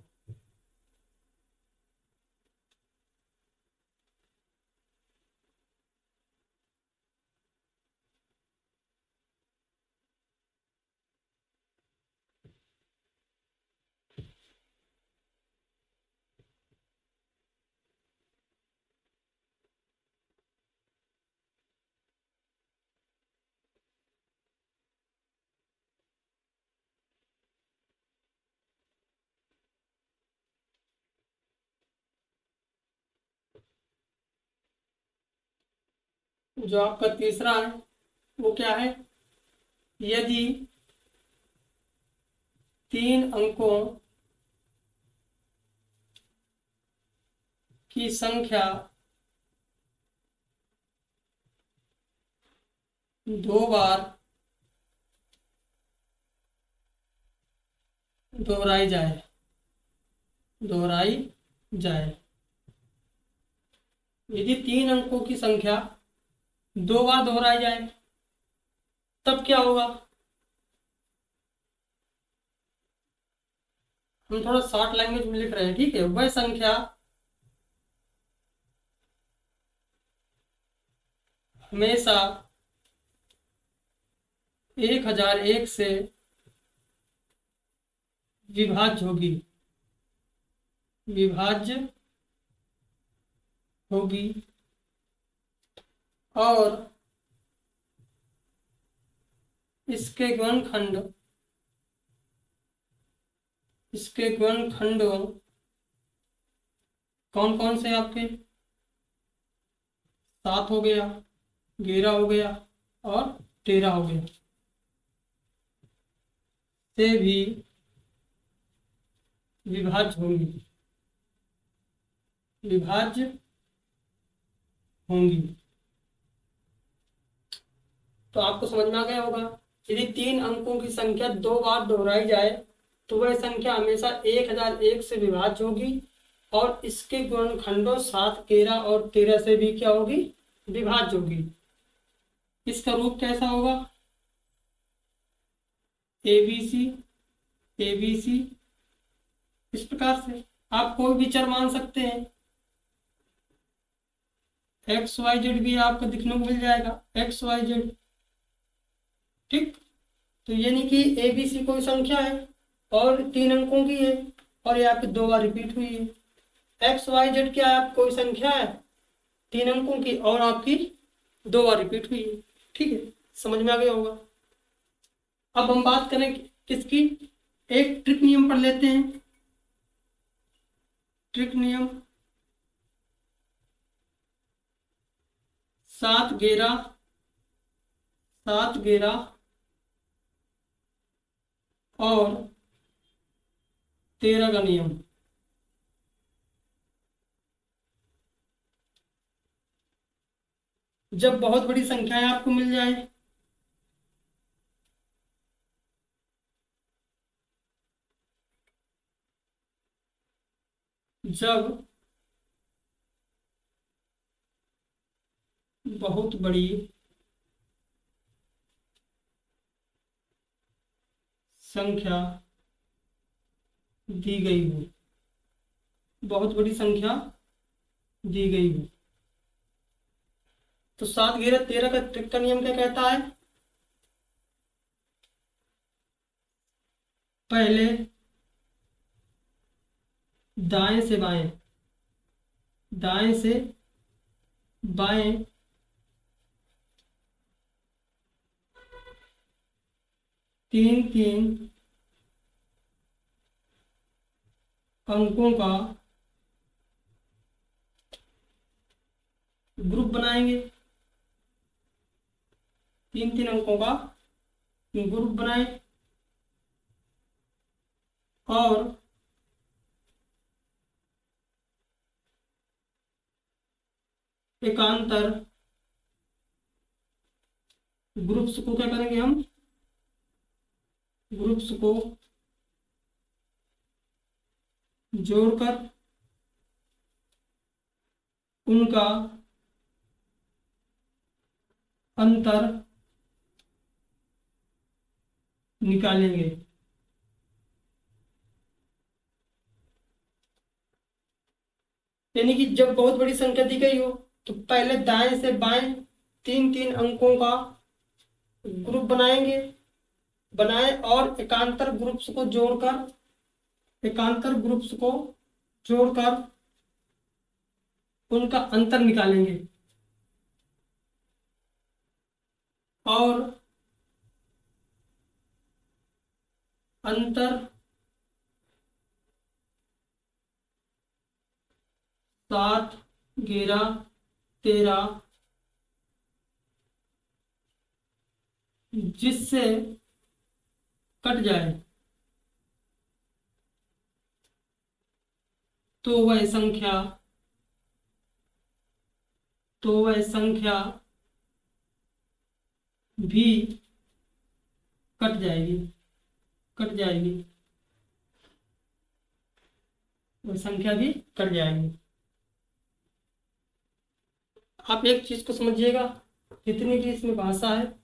जो आपका तीसरा है वो क्या है? यदि 3 अंकों की संख्या 2 बार दोहराई जाए, दोहराई जाए। यदि 3 अंकों की संख्या 2 बार दोहराई जाए, तब क्या होगा? हम थोड़ा शॉर्ट लैंग्वेज में लिख रहे हैं, ठीक है। वह संख्या हमेशा 1001 से विभाज्य होगी, विभाज्य होगी, और इसके गुणनखंड कौन कौन से आपके? 7 हो गया, 11 हो गया और 13 हो गया, से भी विभाज्य होंगी, विभाज्य होंगी। तो आपको समझ में आ गया होगा। यदि 3 अंकों की संख्या 2 बार दोहराई जाए तो वह संख्या हमेशा 1001 से विभाज्य होगी, और इसके गुणनखंडों 7, 11 और 13 से भी क्या होगी? विभाज्य होगी। इसका रूप कैसा होगा? A B C, A B C, इस प्रकार से आप कोई भी चर मान सकते हैं। एक्स वाई जेड भी आपको दिखने को मिल जाएगा, एक्स वाई जेड। ठीक, तो यानी कि ए बी सी कोई संख्या है और 3 अंकों की है, और ये आपकी 2 बार रिपीट हुई है। एक्स वाई जेड क्या है? कोई संख्या है 3 अंकों की और आपकी 2 बार रिपीट हुई है। ठीक है, समझ में आ गया होगा। अब हम बात करें किसकी? एक ट्रिक नियम पढ़ लेते हैं। ट्रिक नियम 7, 11 7 11 और 13 का नियम। जब बहुत बड़ी संख्याएं आपको मिल जाए, जब बहुत बड़ी संख्या दी गई हो, बहुत बड़ी संख्या दी गई हो, तो 7 11 13 का ट्रिक का नियम क्या कहता है? पहले दाएं से बाएं, दाएं से बाएं तीन तीन अंकों का ग्रुप बनाएंगे। तीन तीन अंकों का ग्रुप बनाएं और एकांतर ग्रुप्स को क्या करेंगे हम? ग्रुप्स को जोड़कर उनका अंतर निकालेंगे। यानी कि जब बहुत बड़ी संख्या दी गई हो तो पहले दाएं से बाएं तीन तीन अंकों का ग्रुप बनाए और एकांतर ग्रुप्स को जोड़कर उनका अंतर निकालेंगे और अंतर 7 11 13 जिससे कट जाए तो वह संख्या भी कट जाएगी वह संख्या भी कट जाएगी। आप एक चीज को समझिएगा, जितनी भी इसमें भाषा है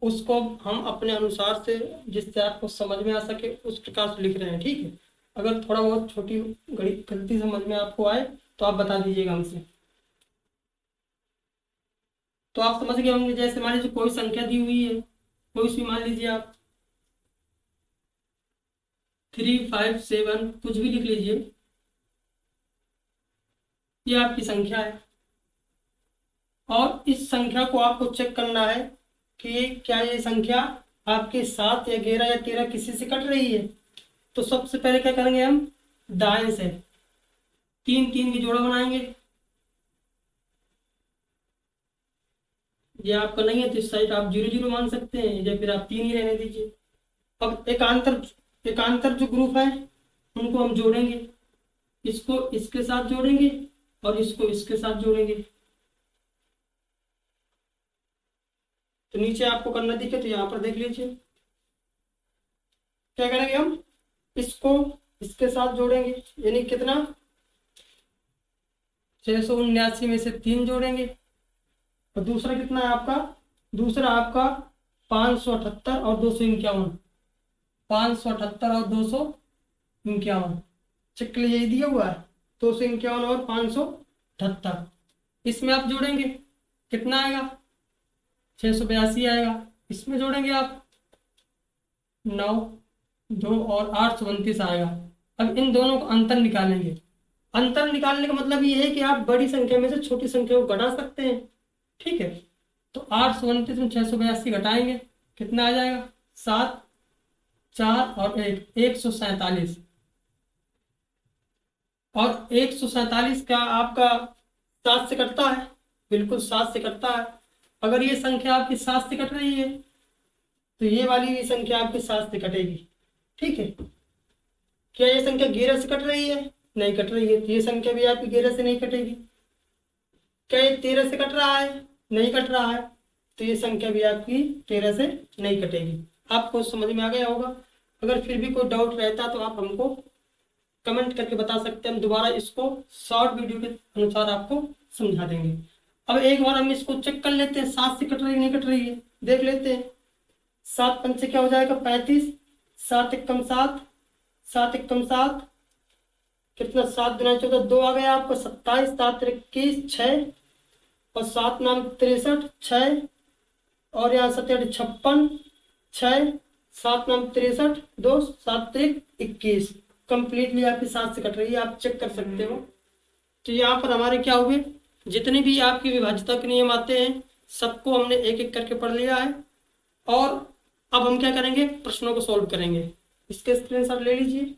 उसको हम अपने अनुसार से, जिससे आपको समझ में आ सके उस प्रकार से लिख रहे हैं, ठीक है। अगर थोड़ा बहुत छोटी गलती समझ में आपको आए तो आप बता दीजिएगा हमसे। तो आप समझ गए होंगे। जैसे मान लीजिए कोई संख्या दी हुई है, कोई सी मान लीजिए आप 3 5 7 कुछ भी लिख लीजिए, ये आपकी संख्या है और इस संख्या को आपको चेक करना है कि क्या ये संख्या आपके 7 या 11 या 13 किसी से कट रही है। तो सबसे पहले क्या करेंगे हम? दाएं से तीन तीन की जोड़ा बनाएंगे। ये आपका नहीं है तो इस साइड आप 0 0 मान सकते हैं या फिर आप 3 ही रहने दीजिए। अब एकांतर जो ग्रुप है उनको हम जोड़ेंगे, इसको इसके साथ जोड़ेंगे और इसको इसके साथ जोड़ेंगे। तो नीचे आपको करना दिखे तो यहाँ पर देख लीजिए क्या करेंगे हम? इसको इसके साथ जोड़ेंगे, यानी कितना? 679 में से 3 जोड़ेंगे। और दूसरा कितना है आपका? दूसरा आपका 578 और 251, 578 और 251 चेक के लिए यही दिया हुआ है, 251 और 578। इसमें आप जोड़ेंगे कितना आएगा? 682 आएगा। इसमें जोड़ेंगे आप 9 2 और 829 आएगा। अब इन दोनों का अंतर निकालेंगे। अंतर निकालने का मतलब ये है कि आप बड़ी संख्या में से छोटी संख्या को घटा सकते हैं, ठीक है। तो 829 में 682 घटाएंगे, कितना आ जाएगा? 7 4 और 1 147। और 147 का आपका 7 से कटता है, बिल्कुल 7 से कटता है। अगर ये संख्या आपकी 7 से कट रही है तो ये वाली संख्या आपकी 7 से कटेगी। ठीक है, क्या ये संख्या 11 से कट रही है? नहीं कट रही है, तो ये संख्या भी आपकी 11 से नहीं कटेगी। क्या ये 13 से कट रहा है? नहीं कट रहा है, तो ये संख्या भी आपकी 13 से नहीं कटेगी। आपको समझ में आ गया होगा। अगर फिर भी कोई डाउट रहता तो आप हमको कमेंट करके बता सकते हैं, हम दोबारा इसको शॉर्ट वीडियो के अनुसार आपको समझा देंगे। अब एक बार हम इसको चेक कर लेते हैं, 7 से कट रही है नहीं कट रही है, देख लेते हैं। 7 पंचे क्या हो जाएगा? 35, 7 एकम 7, 7 एकम 7, कितना? 7 दुना 14, 2 आ गया आपका 27, 7 21, 6 और 7 नाम 63, 6 और यहाँ 7 56, 6 7 नाम 63, 2 7 21। कंप्लीटली आपकी 7 से कट रही है, आप चेक कर सकते हो। तो यहाँ पर हमारे क्या हुए, जितने भी आपकी विभाज्यता के नियम आते हैं सबको हमने एक एक करके पढ़ लिया है। और अब हम क्या करेंगे, प्रश्नों को सॉल्व करेंगे। इसके स्क्रीनशॉट ले लीजिए।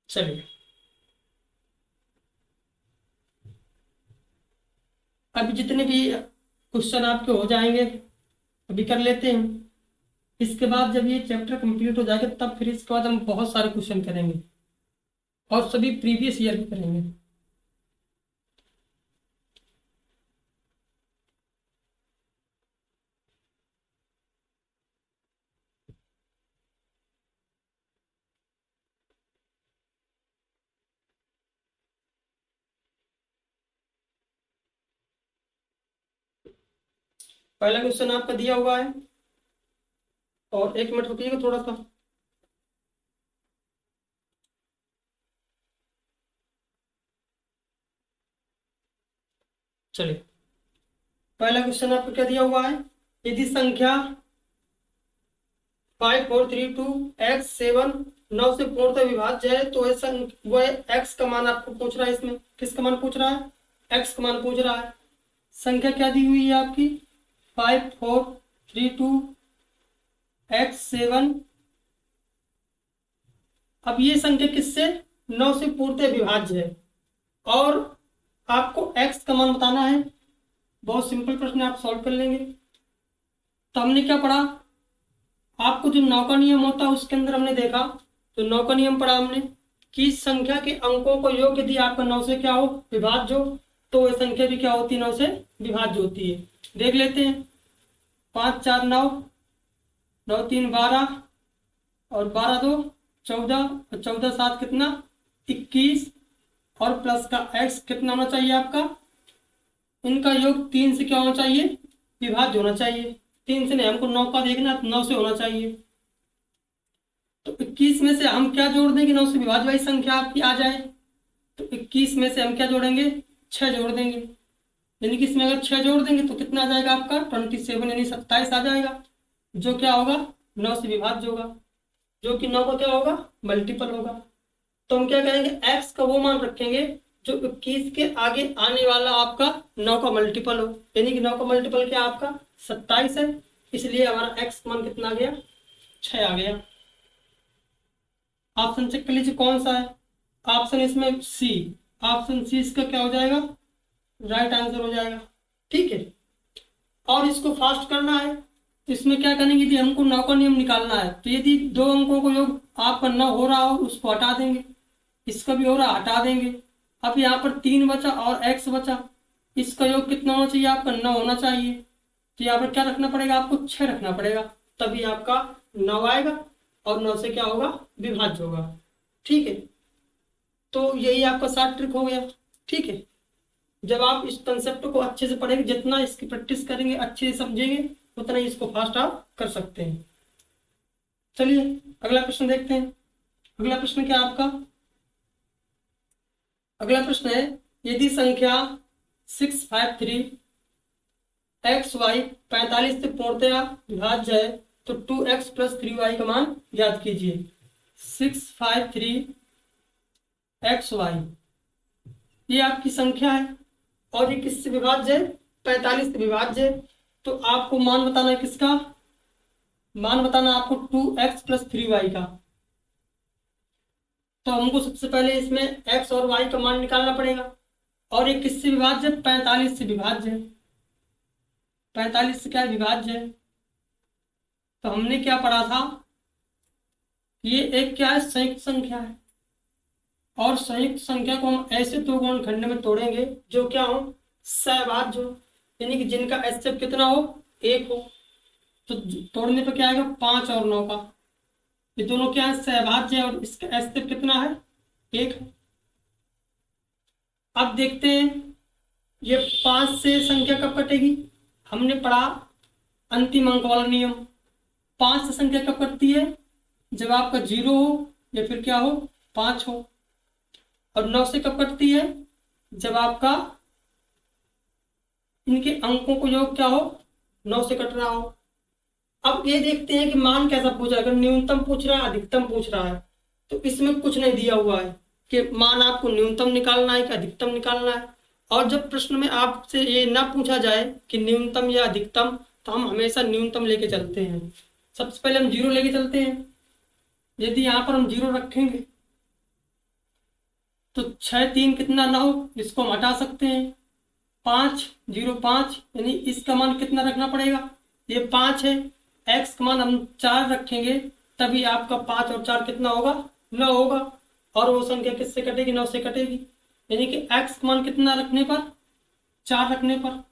चलिए अभी जितने भी क्वेश्चन आपके हो जाएंगे अभी कर लेते हैं। इसके बाद जब ये चैप्टर कंप्लीट हो जाएगा तब फिर इसके बाद हम बहुत सारे क्वेश्चन करेंगे और सभी प्रीवियस ईयर के करेंगे। पहला क्वेश्चन आपका दिया हुआ है और 1 मिनट रुकिएगा थोड़ा सा। चलिए पहला क्वेश्चन आपको क्या दिया हुआ है, यदि संख्या 5432x7 9 से पूर्णतः विभाज्य है तो ऐसा वह x का मान आपको पूछ रहा है। इसमें किसका मान पूछ रहा है? x का मान पूछ रहा है। संख्या क्या दी हुई है आपकी? 5432x7। अब ये संख्या किससे? 9 से पूर्णतः विभाज्य है और आपको x का मान बताना है। बहुत सिंपल प्रश्न है, आप सॉल्व कर लेंगे। तो हमने क्या पढ़ा, आपको जो 9 का नियम होता है उसके अंदर हमने देखा, तो 9 का नियम पढ़ा हमने कि संख्या के अंकों को योग यदि आपका 9 से क्या हो? विभाज्य हो, तो वह संख्या भी क्या होती है? 9 से विभाज्य होती है। देख लेते हैं। 5 4 9, 9 3 12 और 12 2 14 और 14 7 कितना? 21 और प्लस का x कितना होना चाहिए आपका? इनका योग 3 से क्या होना चाहिए? विभाज्य होना चाहिए। 3 से नहीं, हमको 9 का देखना है, 9 से होना चाहिए। तो 21 में से हम क्या जोड़ देंगे? 9 से विभाज्य वाली संख्या आपकी आ जाए तो 21 में से हम क्या जोड़ेंगे? 6 जोड़ देंगे। यानी कि इसमें अगर 6 जोड़ देंगे तो कितना आ जाएगा आपका? 27 यानी 27 आ जाएगा, जो क्या होगा? 9 से विभाज्य होगा, जो कि 9 का क्या होगा? मल्टीपल होगा। तो हम क्या करेंगे, x का वो मान रखेंगे जो 21 के आगे आने वाला आपका 9 का मल्टीपल हो। यानी कि 9 का मल्टीपल क्या आपका? 27 है, इसलिए हमारा x मान कितना आ गया? 6 आ गया। ऑप्शन चेक कर लीजिए कौन सा है। ऑप्शन इसमें सी, ऑप्शन सी इसका क्या हो जाएगा? राइट आंसर हो जाएगा। ठीक है, और इसको फास्ट करना है तो इसमें क्या करेंगे, यदि हमको 9 का नियम निकालना है तो यदि 2 अंकों को योग आपका 9 हो रहा हो उसको हटा देंगे, इसका भी हो रहा हटा देंगे। अब यहाँ पर 3 बचा और x बचा, इसका योग कितना होना चाहिए आपका? 9 होना चाहिए। तो यहाँ पर क्या रखना पड़ेगा आपको? 6 रखना पड़ेगा, तभी आपका 9 आएगा और 9 से क्या होगा? विभाज्य होगा। ठीक है, तो यही आपका शॉर्ट ट्रिक हो गया। ठीक है, जब आप इस कंसेप्ट को अच्छे से पढ़ेंगे, जितना इसकी प्रैक्टिस करेंगे, अच्छे से समझेंगे, उतना ही इसको फास्ट आप कर सकते हैं। चलिए अगला प्रश्न देखते हैं। अगला प्रश्न क्या आपका? अगला प्रश्न है, यदि संख्या 653 XY 45 से पूर्णतया विभाज्य है तो 2x प्लस 3y का मान ज्ञात कीजिए। 653 XY ये आपकी संख्या है और ये किससे विभाज्य है? 45 से विभाज्य है। तो आपको मान बताना है किसका? मान बताना आपको 2x प्लस 3y का। तो हमको सबसे पहले इसमें x और y का मान निकालना पड़ेगा। और ये किससे विभाज्य है? 45 से विभाज्य है। 45 से क्या है? विभाज्य है। तो हमने क्या पढ़ा था? ये एक क्या है? संयुक्त संख्या है। और संयुक्त संख्या को हम ऐसे दो गुणनखंड में तोड़ेंगे जो क्या हो? सहभाज्य हो, यानी कि जिनका एचसीएफ कितना हो? 1 हो। तो तोड़ने पर क्या आएगा? 5 और 9 का। ये दोनों क्या है? सहभाज्य है और इसका एचसीएफ कितना है? 1 है। अब देखते हैं ये 5 से संख्या कब कटेगी। हमने पढ़ा अंतिम अंक वाला नियम। 5 से संख्या कब कटती है? जब आपका 0 हो या फिर क्या हो? 5 हो। और 9 से कब कटती है? जब आपका इनके अंकों को योग क्या हो? 9 से कट रहा हो। अब ये देखते हैं कि मान कैसा पूछ रहा है। अगर न्यूनतम पूछ रहा है, अधिकतम पूछ रहा है, तो इसमें कुछ नहीं दिया हुआ है कि मान आपको न्यूनतम निकालना है कि अधिकतम निकालना है। और जब प्रश्न में आपसे ये ना पूछा जाए कि न्यूनतम या अधिकतम, तो हम हमेशा न्यूनतम लेके चलते हैं। सबसे पहले हम 0 लेके चलते हैं। यदि यहाँ पर हम 0 रखेंगे तो 6 3 कितना? 9। इसको हम हटा सकते हैं। 5 0 5, यानी इसका मान कितना रखना पड़ेगा? ये 5 है। x का मान हम 4 रखेंगे, तभी आपका 5 और 4 कितना होगा? 9 होगा। और वो संख्या किससे कटेगी? 9 से कटेगी। यानी कि x का मान कितना रखने पर? 4 रखने पर।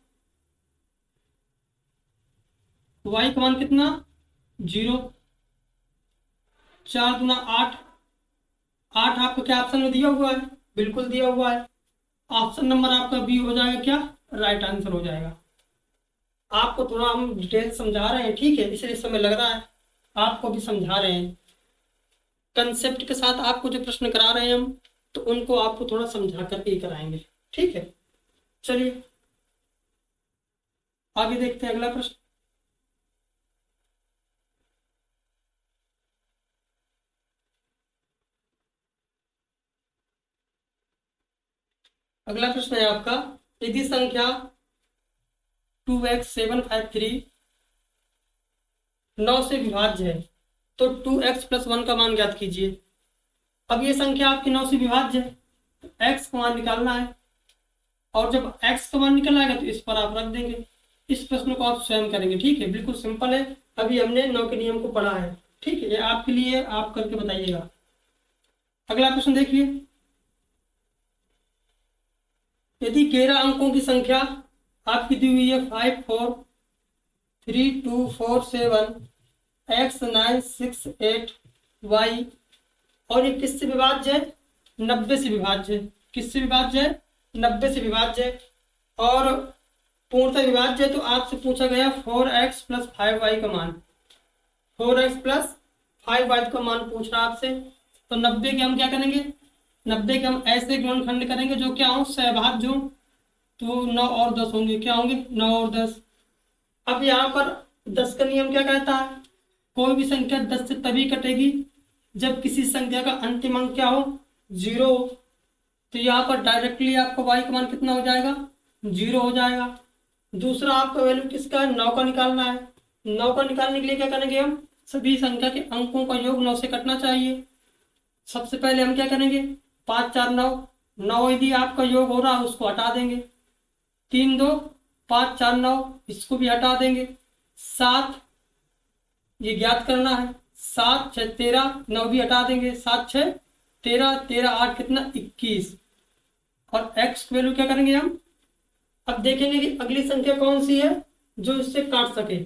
y का मान कितना? 0। 4 दूना 8। 8 आपको क्या ऑप्शन में दिया हुआ है? बिल्कुल दिया हुआ है। ऑप्शन नंबर आपका बी हो जाएगा क्या? राइट आंसर हो जाएगा। आपको थोड़ा हम डिटेल समझा रहे हैं, ठीक है, इसलिए समय लग रहा है। आपको भी समझा रहे हैं कंसेप्ट के साथ। आपको जो प्रश्न करा रहे हैं हम, तो उनको आपको थोड़ा समझा करके ही कराएंगे, ठीक है। चलिए आगे देखते हैं अगला प्रश्न। अगला प्रश्न है आपका, यदि संख्या 2x753 9 से विभाज्य है तो 2x+1 का मान ज्ञात कीजिए। अब ये संख्या आपकी 9 से विभाज्य है, तो x का मान निकालना है। और जब x का मान निकल आएगा तो इस पर आप रख देंगे। इस प्रश्न को आप स्वयं करेंगे, ठीक है, बिल्कुल सिंपल है। अभी हमने 9 के नियम को पढ़ा है, ठीक है, ये आपके लिए आप करके बताइएगा। अगला प्रश्न देखिए, यदि 11 अंकों की संख्या आपकी दी हुई है 5 4 3 2 4 7 x 9 6 8 y, और ये किससे विभाज्य है? 90 से विभाज्य है। किससे विभाज्य है? 90 से विभाज्य है। और पूर्णतः विभाज्य है, तो आपसे पूछा गया 4x + 5y का मान। 4x + 5y का मान पूछ रहा आपसे। तो 90 के हम क्या करेंगे? 90 के हम ऐसे गुणनखंड करेंगे जो क्या हो? सहभाज्य हो। तो 9 और 10 होंगे, क्या होंगे? 9 और 10। अब यहाँ पर 10 का नियम क्या कहता है? कोई भी संख्या 10 से तभी कटेगी जब किसी संख्या का अंतिम अंक क्या हो? 0 हो। तो यहाँ पर डायरेक्टली आपका y का मान कितना हो जाएगा? 0 हो जाएगा। दूसरा आपका वैल्यू किसका है? 9 का निकालना है। 9 का निकालने के लिए क्या करेंगे हम? सभी संख्या के अंकों का योग 9 से कटना चाहिए। सबसे पहले हम क्या करेंगे? 5 4 9। 9 यदि आपका योग हो रहा है उसको हटा देंगे। 3 2 5 4 9, इसको भी हटा देंगे। 7 ये ज्ञात करना है। 7 6 13, 9 भी हटा देंगे। 7 6 13, 13 8 कितना? 21। और x की वैल्यू क्या करेंगे हम? अब देखेंगे कि अगली संख्या कौन सी है जो इससे काट सके।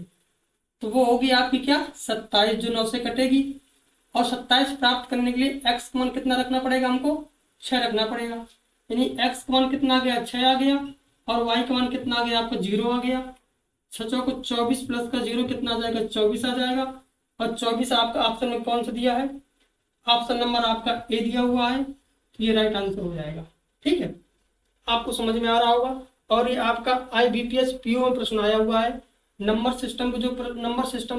तो वो होगी आपकी क्या? 27, जो 9 से कटेगी। और 27 प्राप्त करने के लिए x का मान कितना रखना पड़ेगा हमको? 6 रखना पड़ेगा। यानी x का मान कितना आ गया? 6 आ गया। और y का मान कितना आ गया? आपका 0 आ गया। 6 को 24 प्लस का 0 कितना आ जाएगा? 24 आ जाएगा। और 24 आपका ऑप्शन में कौन सा दिया है? ऑप्शन नंबर आपका ए दिया हुआ है, तो ये राइट आंसर हो जाएगा। ठीक है, आपको समझ में आ रहा होगा। और ये आपका IBPS PO में प्रश्न आया हुआ है। नंबर सिस्टम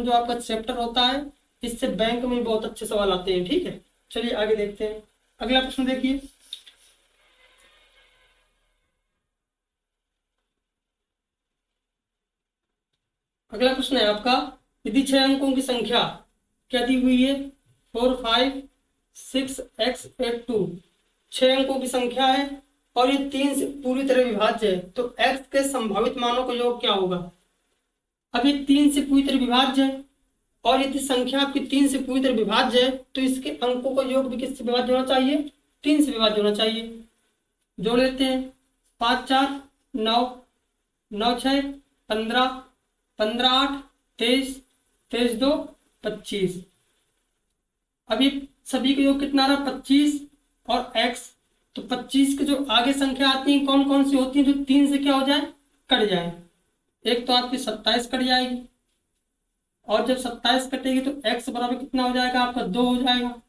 जो आपका चैप्टर होता है, इससे बैंक में बहुत अच्छे सवाल आते हैं। ठीक है, चलिए आगे देखते हैं। अगला प्रश्न देखिए, अगला प्रश्न है आपका, यदि 6 अंकों की संख्या क्या दी हुई है? 4 5 6 x 8 2। 6 अंकों की संख्या है और ये 3 से पूरी तरह विभाज्य है, तो x के संभावित मानों का योग क्या होगा। अब ये 3 से पूरी तरह विभाज्य है, और यदि संख्या आपकी 3 से पूरी तरह विभाज्य है तो इसके अंकों का योग भी किससे विभाज्य होना चाहिए, 3 से विभाज्य होना चाहिए। जोड़ लेते हैं, 5 4 9, 9 6 15, 15 8 23, 23 2 25। अभी सभी का योग कितना रहा, 25 और x। तो 25 के जो आगे संख्या आती है कौन कौन सी होती है, जो 3 से क्या हो जाए, कट जाए। एक तो आपकी 27 कट जाएगी, और जब 27 कटेगी तो x बराबर कितना हो जाएगा आपका, 2 हो जाएगा।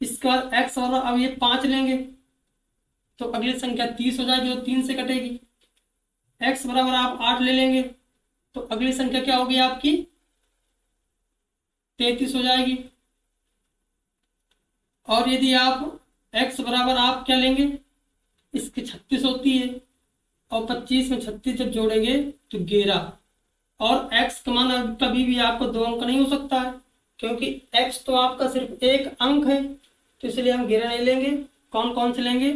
इसके बाद x बराबर, अब ये 5 लेंगे तो अगली संख्या 30 हो जाएगी, तो 3 से कटेगी। x बराबर आप 8 ले लेंगे तो अगली संख्या क्या होगी आपकी, 33 हो जाएगी। और यदि आप x बराबर आप क्या लेंगे, इसकी 36 होती है, और 25 में 36 जब जोड़ेंगे तो 11। और x का मान कभी भी आपको 2 अंक नहीं हो सकता है, क्योंकि x तो आपका सिर्फ एक अंक है, तो इसलिए हम 11 नहीं लेंगे। कौन कौन से लेंगे,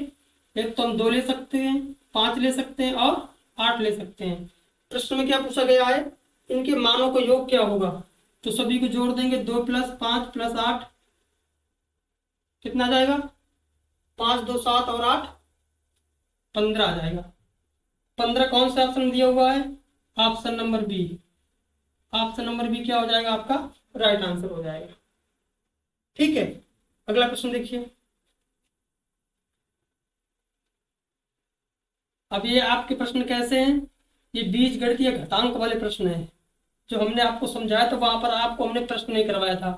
एक तो हम 2 ले सकते हैं, 5 ले सकते हैं और 8 ले सकते हैं। प्रश्न में क्या पूछा गया है, इनके मानों का योग क्या होगा। तो सभी को जोड़ देंगे, 2 + 5 + 8 कितना आ जाएगा, 5 2 7 और 8 15 आ जाएगा। 15 कौन सा ऑप्शन दिया हुआ है, option number B. Option number B क्या हो जाएगा आपका, राइट आंसर हो जाएगा। ठीक है, अगला प्रश्न देखिए। अब ये आपके प्रश्न कैसे हैं, ये बीजगणितीय घातांक वाले प्रश्न हैं। जो हमने आपको समझाया था वहां पर आपको हमने प्रश्न नहीं करवाया था,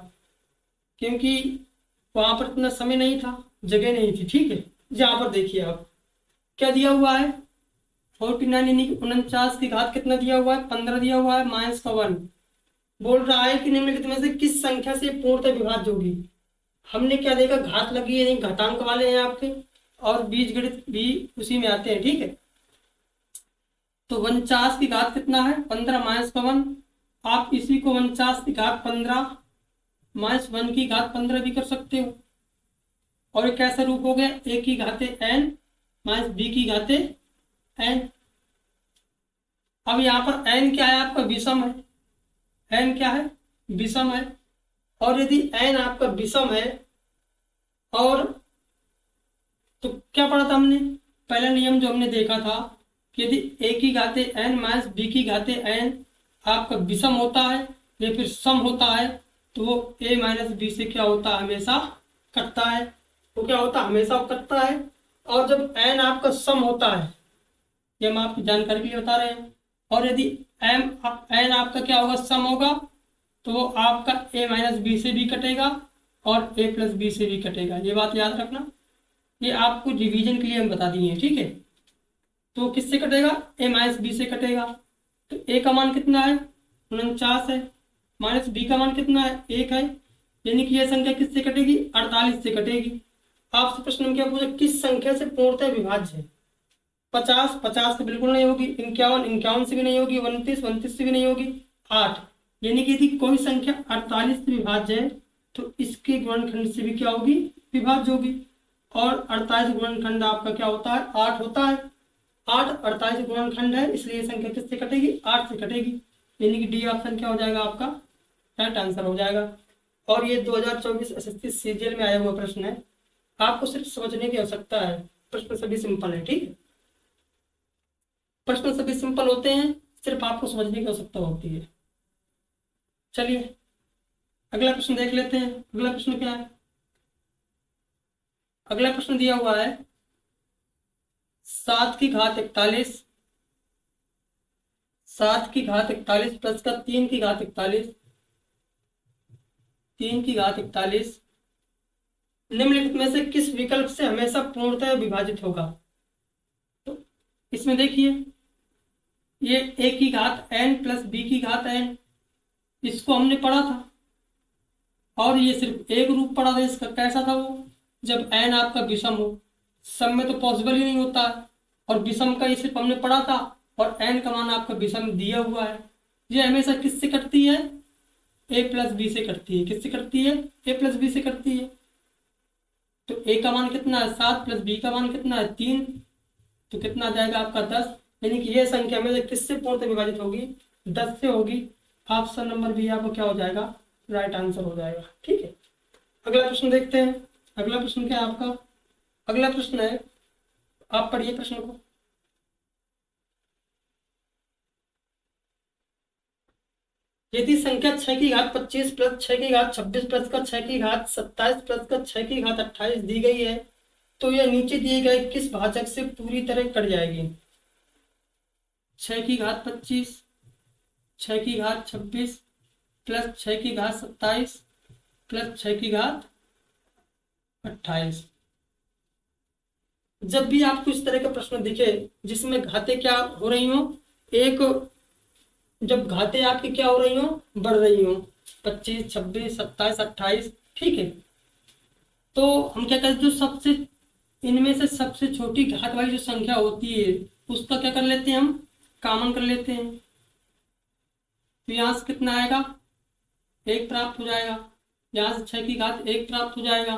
क्योंकि वहां पर इतना समय नहीं था, जगह नहीं थी। ठीक है, यहाँ पर देखिए आप क्या दिया हुआ है, 49 यानी 49 की घात कितना दिया हुआ है, 15 दिया हुआ है, -1 बोल रहा है कि निम्नलिखित में से किस संख्या से पूर्णतः विभाज्य होगी। हमने क्या देखा, घात लगी है, घातांक वाले हैं आपके, और बीजगणित भी उसी में आते हैं। ठीक है, तो 49 की घात कितना है, 15 -1। आप इसी को 49 की घात 15 -1 की घात 15 भी कर सकते हो। और ये कैसा रूप हो गया, a की घाते n -b की घाते n। अब यहाँ पर n क्या है आपका, विषम है। n क्या है, विषम है। और यदि n आपका विषम है, और तो क्या पढ़ा था हमने, पहला नियम जो हमने देखा था कि यदि a की घाते n -b की घाते n आपका विषम होता है या फिर सम होता है, तो वो a -b से क्या होता है, हमेशा कटता है। वो क्या होता है, हमेशा कटता है। और जब n आपका सम होता है, ये हम आपकी जानकारी के लिए बता रहे हैं, और यदि n आपका क्या होगा, सम होगा, तो वो आपका a -b से भी कटेगा और a + b से भी कटेगा। ये बात याद रखना, ये आपको रिवीजन के लिए हम बता दिए हैं। ठीक है, तो किससे कटेगा, a -b से कटेगा। तो a का मान कितना है, 49 है, -b का मान कितना है, 1 है, यानी कि यह संख्या किससे कटेगी, 48 से कटेगी। आपसे प्रश्न में क्या पूछा, किस संख्या से पूर्णतः विभाज्य है। 50 50 से बिल्कुल नहीं होगी, 51 51 से भी नहीं होगी, 29 29 से भी नहीं होगी, 8। यानी कि यदि कोई संख्या 48 से विभाज्य है तो इसके गुणनखंड से भी क्या होगी, विभाज्य होगी। और 48 गुणनखंड आपका क्या होता है, 8 होता है। 8 48 गुणनखंड है, इसलिए ये संख्या किससे कटेगी, 8 से कटेगी। यानी कि डी ऑप्शन क्या हो जाएगा आपका, राइट आंसर हो जाएगा। और ये 2024 एसएससी सीजीएल में आया हुआ प्रश्न है, आपको सिर्फ समझने की आवश्यकता है। प्रश्न सभी सिंपल है। ठीक है, प्रश्न सभी सिंपल होते हैं, सिर्फ आपको समझने की आवश्यकता होती है। चलिए अगला प्रश्न देख लेते हैं। अगला प्रश्न क्या है, अगला प्रश्न दिया हुआ है 7 की घात 41, 7 की घात 41 प्लस का 3 की घात 41, 3 की घात 41 निम्नलिखित में से किस विकल्प से हमेशा पूर्णतः विभाजित होगा। तो इसमें देखिए, ये a की घात n प्लस b की घात n, इसको हमने पढ़ा था, और ये सिर्फ एक रूप पढ़ा था इसका। कैसा था वो, जब n आपका विषम हो, सम में तो पॉसिबल ही नहीं होता है, और विषम का ये सिर्फ हमने पढ़ा था, और n का मान आपका विषम दिया हुआ है। ये हमेशा किससे कटती है, a + b से कटती है। किससे कटती है, a + b से कटती है। तो ए का मान कितना है 7 प्लस बी का मान कितना है 3, तो कितना आ जाएगा आपका 10। यानी कि ये संख्या में से किससे पूर्णतः विभाजित होगी, 10 से होगी। ऑप्शन नंबर बी आपको क्या हो जाएगा, राइट आंसर हो जाएगा। ठीक है, अगला प्रश्न देखते हैं। अगला प्रश्न क्या है आपका, अगला प्रश्न है, आप पढ़िए प्रश्न को। यदि संख्या 6 की घात 25 प्लस 6 की घात 26 प्लस का 6 की घात 27 प्लस का 6 की घात 28 दी गई है, तो यह नीचे दिए गए किस भाजक से पूरी तरह कट जाएगी। 6 की घात 25, 6 की घात 26 प्लस 6 की घात 27 प्लस 6 की घात 28। जब भी आपको इस तरह का प्रश्न दिखे जिसमें घातें क्या हो रही हो, एक, जब घातें आपकी क्या हो रही हो, बढ़ रही हो, 25 26 27 28, ठीक है, तो हम क्या करते हैं, जो सबसे इनमें से सबसे छोटी घात वाली जो संख्या होती है उसका क्या कर लेते हैं, हम कॉमन कर लेते हैं। तो यहाँ से कितना आएगा, 1 प्राप्त हो जाएगा। यहाँ से 6 की घात 1 प्राप्त हो जाएगा।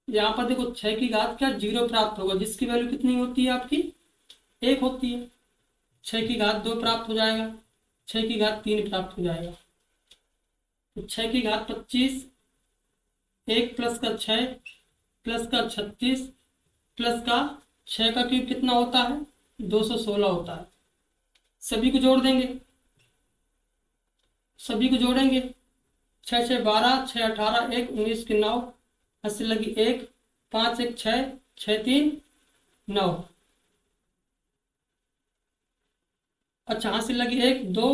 यहाँ पर देखो 6 की घात क्या 0 प्राप्त होगा, जिसकी वैल्यू कितनी होती है आपकी 1 होती है। 6 की घात 2 प्राप्त हो जाएगा, 6 की घात 3 प्राप्त हो जाएगा। तो 6 की घात 25, 1 प्लस का 6 प्लस का 36 प्लस का 6 का क्यूब कितना होता है, 216 होता है। सभी को जोड़ देंगे, सभी को जोड़ेंगे, 6 6 12, 6 18, 1 19 की 9, 80 लगी 1, 5 1 6, 6 3 9। अच्छा, हासिल लगी 1 2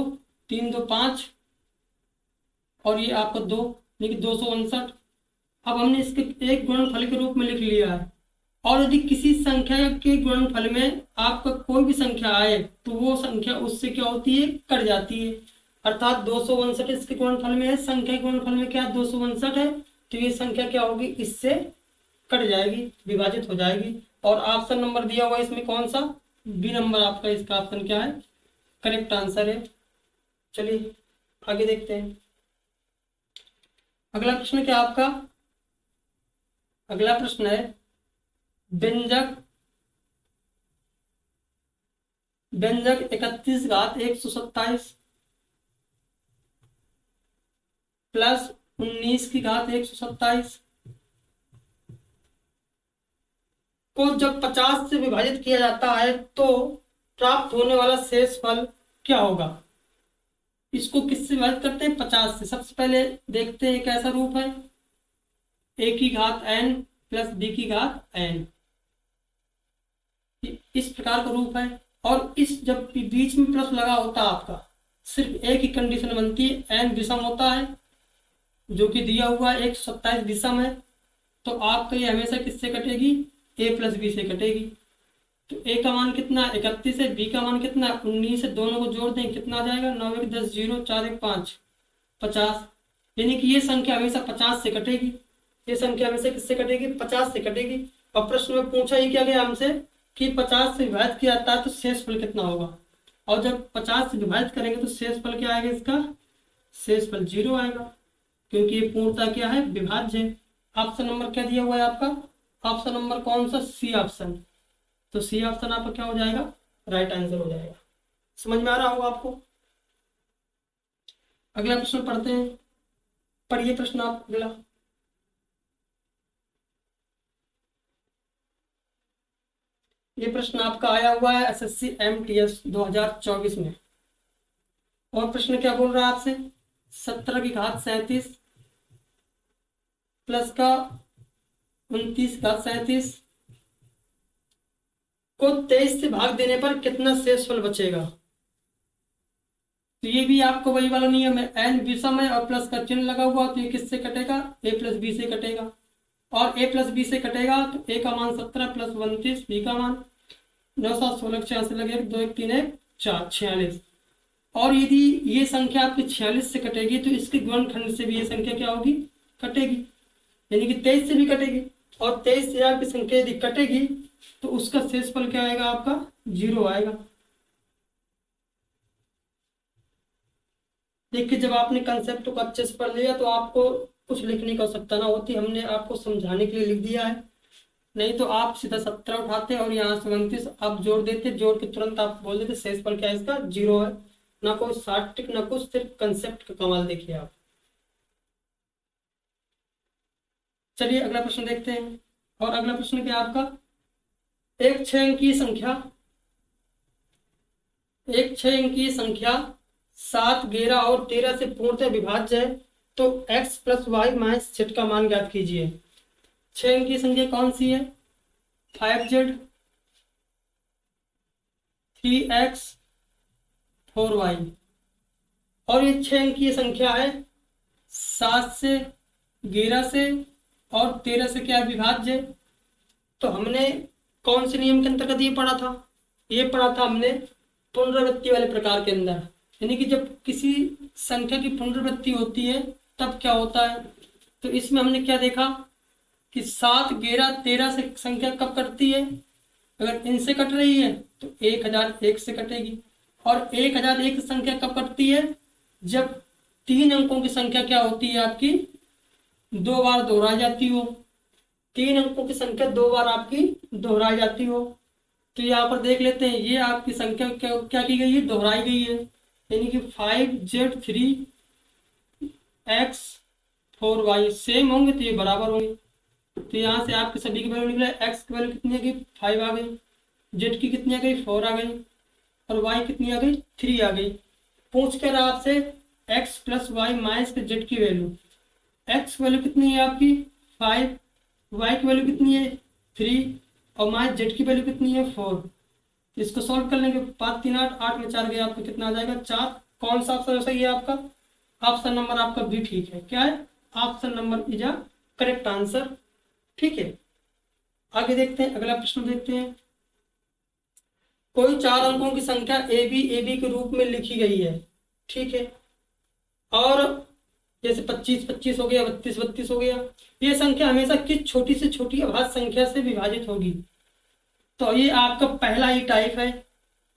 3 2 5, और ये आपका 2, यानी कि 259। अब हमने इसके एक गुणनफल के रूप में लिख लिया है। और यदि किसी संख्या के गुणनफल में आपका कोई भी संख्या आए तो वो संख्या उससे क्या होती है, कट जाती है। अर्थात 259 इसके गुणनफल में है, संख्या के गुणनफल में क्या 259 है, तो ये संख्या क्या होगी, इससे कट जाएगी, विभाजित हो जाएगी। और ऑप्शन नंबर दिया हुआ है इसमें कौन सा, बी नंबर आपका इसका ऑप्शन क्या है, करेक्ट आंसर है। चलिए आगे देखते हैं। अगला प्रश्न क्या आपका, अगला प्रश्न है व्यंजक, व्यंजक 31 घात 127 प्लस 19 की घात 127 को जब 50 से विभाजित किया जाता है तो प्राप्त होने वाला शेष फल क्या होगा। इसको किससे विभाजित करते हैं, 50 से। सबसे पहले देखते हैं कैसा रूप है, a की घात n प्लस b की घात n, इस प्रकार का रूप है। और इस जब बीच में प्लस लगा होता है आपका, सिर्फ एक ही कंडीशन बनती है, n विषम होता है जो कि दिया हुआ है 127 विषम है, तो आपका ये हमेशा किससे कटेगी, a प्लस बी से कटेगी। तो a का मान कितना 31 है, b का मान कितना 19 है, दोनों को जोड़ दें कितना आ जाएगा, 9 1 10 0 4 1 5 50। यानी कि ये संख्या हमेशा 50 से कटेगी, ये संख्या हमेशा किससे कटेगी, 50 से कटेगी। और प्रश्न में पूछा ही क्या गया हमसे कि 50 से विभाजित किया जाता है तो शेषफल कितना होगा, और जब 50 से विभाजित करेंगे तो शेषफल क्या आएगा, इसका शेषफल 0 आएगा, क्योंकि ये पूर्णतः क्या है, विभाज्य है। ऑप्शन नंबर क्या दिया हुआ है आपका, ऑप्शन नंबर कौन सा, सी ऑप्शन। तो सी ऑप्शन आपका क्या हो जाएगा, राइट आंसर हो जाएगा। समझ में आ रहा होगा आपको। अगला प्रश्न पढ़ते हैं, पढ़िए प्रश्न आप अगला। ये प्रश्न आपका आया हुआ है एसएससी एमटीएस 2024 में। और प्रश्न क्या बोल रहा है आपसे, 17 की घात 37 प्लस का 29 घात 37 को 23 से भाग देने पर कितना शेषफल बचेगा। तो ये भी आपको वही वाला नियम है, एन विषम है और प्लस का चिन्ह लगा हुआ, तो ये किससे कटेगा, ए प्लस बी से कटेगा। और ए प्लस बी से कटेगा तो ए का मान 17 प्लस 29, बी का मान 9 7 16 86 लगे 2 1 3 1 4 46। और यदि ये संख्या आपकी 46 से कटेगी तो इसके गुणनखंड से भी ये संख्या क्या होगी, कटेगी, यानी कि 23 से भी कटेगी। और 23 से आपकी संख्या यदि कटेगी तो उसका शेषफल क्या आएगा, आपका 0 आएगा। देखिए जब आपने कंसेप्ट को अच्छे से पढ़ लिया तो आपको कुछ लिखने की आवश्यकता ना होती, हमने आपको समझाने के लिए लिख दिया है। नहीं तो आप सीधा 17 उठाते और यहाँ से 29 आप जोड़ देते, जोड़ के तुरंत आप बोल देते शेषफल क्या है इसका 0 है। ना कोई शॉर्ट ट्रिक ना कुछ, सिर्फ कंसेप्ट का कमाल देखिए आप। चलिए अगला प्रश्न देखते हैं। और अगला प्रश्न क्या है आपका, एक 6 अंकीय संख्या, एक 6 अंकीय संख्या 7, 11 और 13 से पूर्णतः विभाज्य है, तो x plus Y minus z का मान ज्ञात कीजिए। 6 अंकीय संख्या कौन सी है, 5z, 3x, 4y। और ये 6 अंकीय संख्या है, 7 से, 11 से और 13 से क्या विभाज्य है। तो हमने कौन से नियम के अंतर्गत ये पढ़ा था, ये पढ़ा था हमने पुनरावृत्ति वाले प्रकार के अंदर। यानी कि जब किसी संख्या की पुनरावृत्ति होती है तब क्या होता है। तो इसमें हमने क्या देखा कि 7, 11, 13 से संख्या कब कटती है, अगर इनसे कट रही है तो 1001 से कटेगी। और 1001 संख्या कब कटती है, जब 3 अंकों की संख्या क्या होती है आपकी, 2 बार दोहराई जाती हो। 3 अंकों की संख्या 2 बार आपकी दोहराई जाती हो। तो यहाँ पर देख लेते हैं, ये आपकी संख्या क्या की गई है, दोहराई गई है। यानी कि 5z3x 4y सेम होंगे तो ये बराबर होंगे। तो यहाँ से आपके सभी की वैल्यू निकला, x की वैल्यू कितनी आ गई 5 आ गई, z की कितनी आ गई 4 आ गई, और y कितनी आ गई 3 आ गई। पूछ कर आपसे x प्लस वाई माइनस के z की वैल्यू, x वैल्यू कितनी है आपकी 5, y की वैल्यू कितनी है 3 और माइनस z की वैल्यू कितनी है 4। इसको सॉल्व कर लेंगे, 5 3 8, 8 में 4 गया, आपको कितना आ जाएगा 4। कौन सा ऑप्शन सही है आपका, ऑप्शन नंबर आपका भी ठीक है। क्या है, option number is a correct answer. ठीक है, आगे देखते हैं, अगला प्रश्न देखते हैं। कोई 4 अंकों की संख्या ए बी के रूप में लिखी गई है, ठीक है, और जैसे 25 25 हो गया, 32 32 हो गया। ये संख्या हमेशा किस छोटी से छोटी अभाज्य संख्या से विभाजित होगी। तो ये आपका पहला ही टाइप है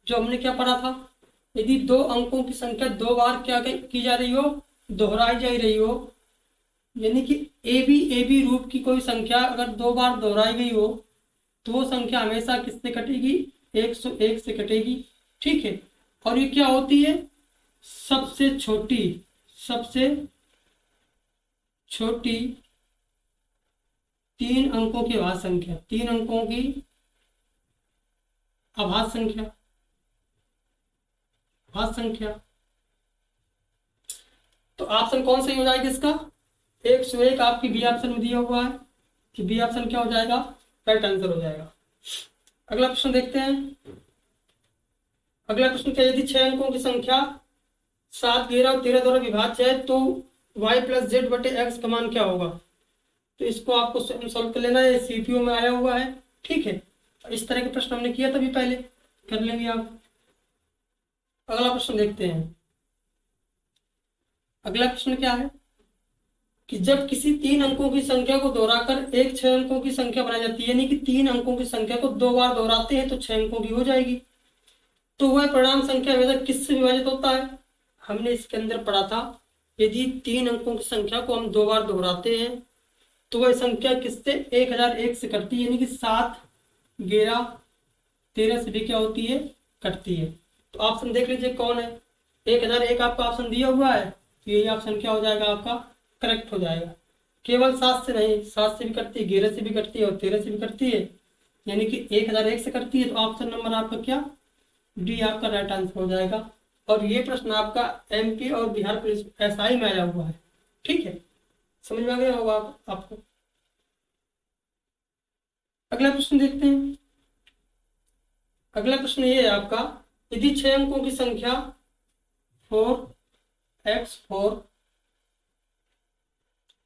जो हमने क्या पढ़ा था, यदि 2 अंकों की संख्या 2 बार क्या की जा रही हो, दोहराई जा रही हो, यानी कि ए बी रूप की कोई संख्या अगर 2 बार दोहराई गई हो तो वो संख्या हमेशा किससे कटेगी, 101 से कटेगी। ठीक है, और ये क्या होती है, सबसे छोटी 3 अंकों की अभाज्य संख्या, 3 अंकों की अभाज्य संख्या। तो ऑप्शन कौन सही हो जाएगा इसका, 101 आपकी बी ऑप्शन में दिया हुआ है कि बी ऑप्शन क्या हो जाएगा, राइट आंसर हो जाएगा। अगला प्रश्न देखते हैं। अगला प्रश्न क्या, यदि 6 अंकों की संख्या 7, 11 और 13 द्वारा विभाज्य है तो y प्लस जेड बटे एक्स का मान क्या होगा। तो इसको आपको सॉल्व कर लेना है, सीपीयू में आया हुआ है। ठीक है, इस तरह के प्रश्न हमने किया तभी पहले, कर लेंगे आप। अगला प्रश्न देखते हैं। अगला प्रश्न क्या है कि जब किसी 3 अंकों की संख्या को दोहराकर एक 6 अंकों की संख्या बनाई जाती है, यानी कि 3 अंकों की संख्या को 2 बार दोहराते हैं तो 6 अंकों की हो जाएगी, तो वह परिणाम संख्या हमेशा किससे विभाजित होता है। हमने इसके अंदर पढ़ा था, यदि 3 अंकों की संख्या को हम 2 बार दोहराते हैं तो वह संख्या किससे 1001 से कटती है, यानी कि 7, 11, 13 से भी क्या होती है, कटती है। तो ऑप्शन देख लीजिए कौन है, 1001 आपका ऑप्शन दिया हुआ है, तो यही ऑप्शन क्या हो जाएगा आपका, करेक्ट हो जाएगा। केवल 7 से नहीं, 7 से भी कटती है, 11 से भी कटती है और 13 से भी कटती है, यानी कि 1001 से करती है। तो ऑप्शन नंबर आपका क्या, डी आपका राइट आंसर हो जाएगा। और ये प्रश्न आपका एमपी और बिहार पुलिस एसआई में आया हुआ है। ठीक है, समझ में आ गया होगा आपको। अगला प्रश्न देखते हैं। अगला प्रश्न ये है आपका, यदि 6 अंकों की संख्या 4x4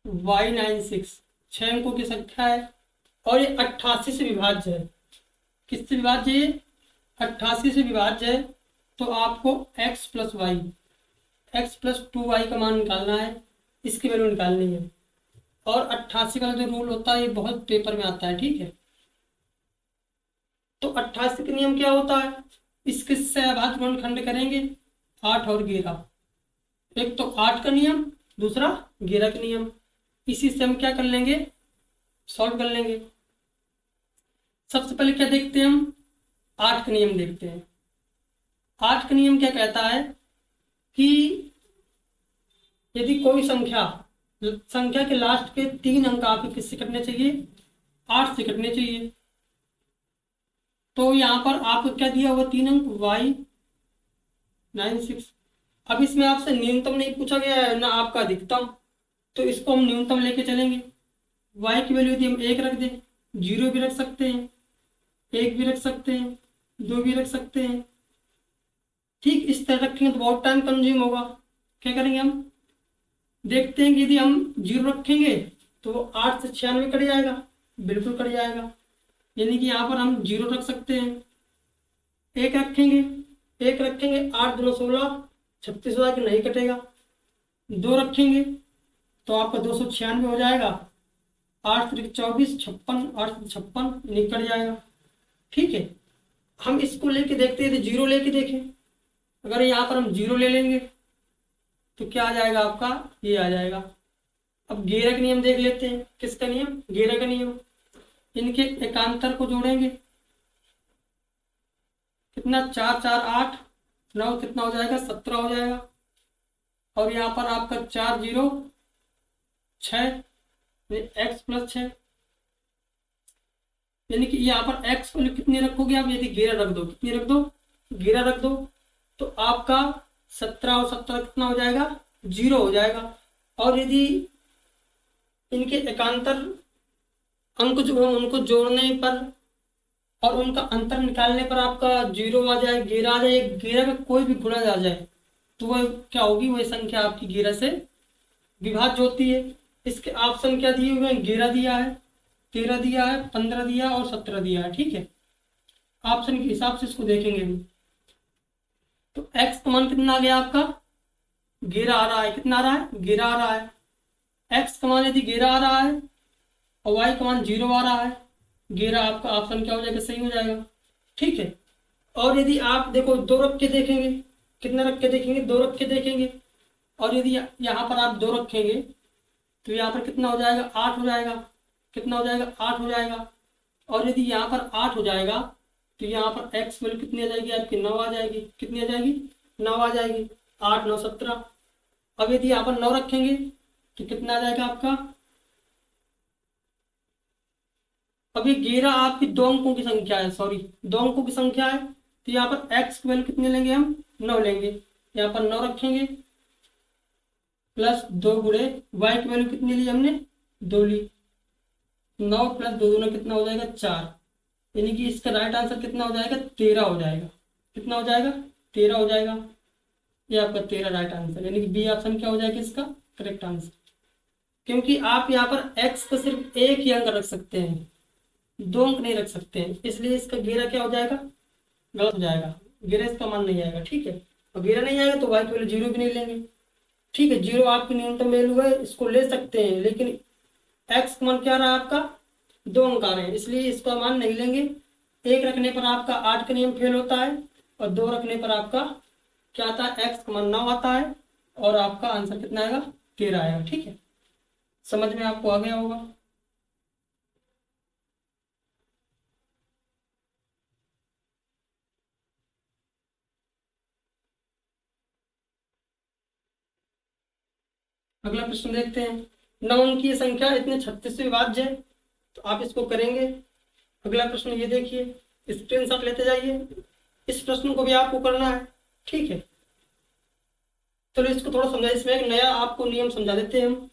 y96 6 अंकों की संख्या है और ये 88 से विभाज्य है। किससे विभाज्य है, 88 से विभाज्य है। तो आपको x plus Y, X plus 2y का मान निकालना है, इसकी वैल्यू निकालनी है। और 88 का जो रूल होता है ये बहुत पेपर में आता है। ठीक है, तो 88 का नियम क्या होता है, इसके सहभाज्य गुणनखंड करेंगे 8 और 11, एक तो 8 का नियम, दूसरा 11 का नियम। इसी से हम क्या कर लेंगे, सॉल्व कर लेंगे। सबसे पहले क्या देखते हैं हम, 8 का नियम देखते हैं। 8 का नियम क्या कहता है कि यदि कोई संख्या संख्या के लास्ट के 3 अंक आपके किससे कटने चाहिए, 8 से कटने चाहिए। तो यहाँ पर आपको क्या दिया हुआ, 3 अंक y96। अब इसमें आपसे न्यूनतम नहीं पूछा गया है ना आपका अधिकतम, तो इसको हम न्यूनतम लेके चलेंगे। y की वैल्यू यदि हम 1 रख दें, 0 भी रख सकते हैं, 1 भी रख सकते हैं, 2 भी रख सकते हैं। ठीक इस तरह रखेंगे तो बहुत टाइम कंज्यूम होगा। क्या करेंगे हम, देखते हैं कि यदि हम 0 रखेंगे तो 8 से 96 कट जाएगा, बिल्कुल कट जाएगा। यानी कि यहाँ पर हम 0 रख सकते हैं। 1 रखेंगे, 1 रखेंगे, 8 दूना 16, 36 हो जाएगा, नहीं कटेगा। 2 रखेंगे तो आपका 296 हो जाएगा, 8 त्रिक 24, 56, 8 56 निकल जाएगा। ठीक है, हम इसको लेके देखते हैं, 0 लेके देखें। अगर यहाँ पर हम 0 ले लेंगे तो क्या आ जाएगा आपका, ये आ जाएगा। अब गेरा का नियम देख लेते हैं। किसका नियम, गेरा का नियम। इनके एकांतर को जोड़ेंगे, कितना, 4 4 8 9, कितना हो जाएगा, 17 हो जाएगा। और यहाँ पर आपका 4 0 6, x प्लस 6, यानी कि यहाँ पर x वैल्यू कितनी रखोगे आप, यदि घेरा रख दो, कितनी रख दो, घेरा रख दो, तो आपका 17 और 17 कितना हो जाएगा, 0 हो जाएगा। और यदि इनके एकांतर अंक जो है उनको जोड़ने पर और उनका अंतर निकालने पर आपका 0 आ जाए, घेरा आ जाए, घेरा में कोई भी गुणा आ जाए, तो वह क्या होगी, वह संख्या आपकी घेरा से विभाज्य होती है। इसके ऑप्शन क्या दिए हुए हैं, घेरा दिया है, 13 दिया है, 15 दिया और 17 दिया है। ठीक है, ऑप्शन के हिसाब से इसको देखेंगे भी। तो x का मान कितना आ गया आपका, घेरा आ रहा है, कितना आ रहा है, घेरा आ रहा है। x का मान यदि घेरा आ रहा है और y का मान 0 आ रहा है, घेरा आपका ऑप्शन क्या हो जाएगा, सही हो जाएगा। ठीक है, और यदि आप देखो 2 रख के देखेंगे, कितना रख के देखेंगे, 2 रख के देखेंगे, और यदि यहाँ पर आप 2 रखेंगे तो यहाँ पर कितना हो जाएगा, 8 हो जाएगा, कितना हो जाएगा, 8 हो जाएगा। और यदि यहाँ पर 8 हो जाएगा तो यहाँ पर x वैल्यू कितनी आ जाएगी आपकी, 9 आ जाएगी, कितनी आ जाएगी, 9 आ जाएगी, 8 9 17। अब यदि यहाँ पर 9 रखेंगे तो कितना आ जाएगा आपका, अब ये 11 आपकी 2 अंकों की संख्या है, सॉरी 2 अंकों की संख्या है, तो यहाँ पर x की वैल्यू कितनी लेंगे हम, 9 लेंगे। यहाँ पर 9 रखेंगे प्लस 2 गुणे y की वैल्यू कितनी ली हमने, 2 ली, 9 प्लस 2 दूना कितना हो जाएगा, 4। यानी कि इसका राइट आंसर कितना हो जाएगा, 13 हो जाएगा। कितना हो जाएगा, 13 हो जाएगा। ये आपका 13 राइट आंसर, यानी कि बी ऑप्शन क्या हो जाएगा इसका करेक्ट आंसर। क्योंकि आप यहाँ पर x को सिर्फ एक ही अंक रख सकते हैं, 2 अंक नहीं रख सकते हैं, इसलिए इसका घेरा क्या हो जाएगा, गलत हो जाएगा, घेरा इसका मान नहीं आएगा। ठीक है, और घेरा नहीं आएगा तो y की वैल्यू 0 भी नहीं लेंगे। ठीक है, 0 आपकी न्यूनतम वैल्यू है, इसको ले सकते हैं, लेकिन x का मान क्या रहा है आपका, 2 अंक आ रहे हैं, इसलिए इसका मान नहीं लेंगे। 1 रखने पर आपका 8 का नियम फेल होता है, और 2 रखने पर आपका क्या आता है, x का मान 9 आता है, और आपका आंसर कितना आएगा, 13 आएगा। ठीक है, समझ में आपको आ गया होगा। अगला प्रश्न देखते हैं। 9 अंकीय संख्या इतने 36 से विभाज्य है, तो आप इसको करेंगे। अगला प्रश्न ये देखिए, स्क्रीनशॉट लेते जाइए, इस प्रश्न को भी आपको करना है। ठीक है, चलो इसको थोड़ा समझा, इसमें एक नया आपको नियम समझा देते हैं हम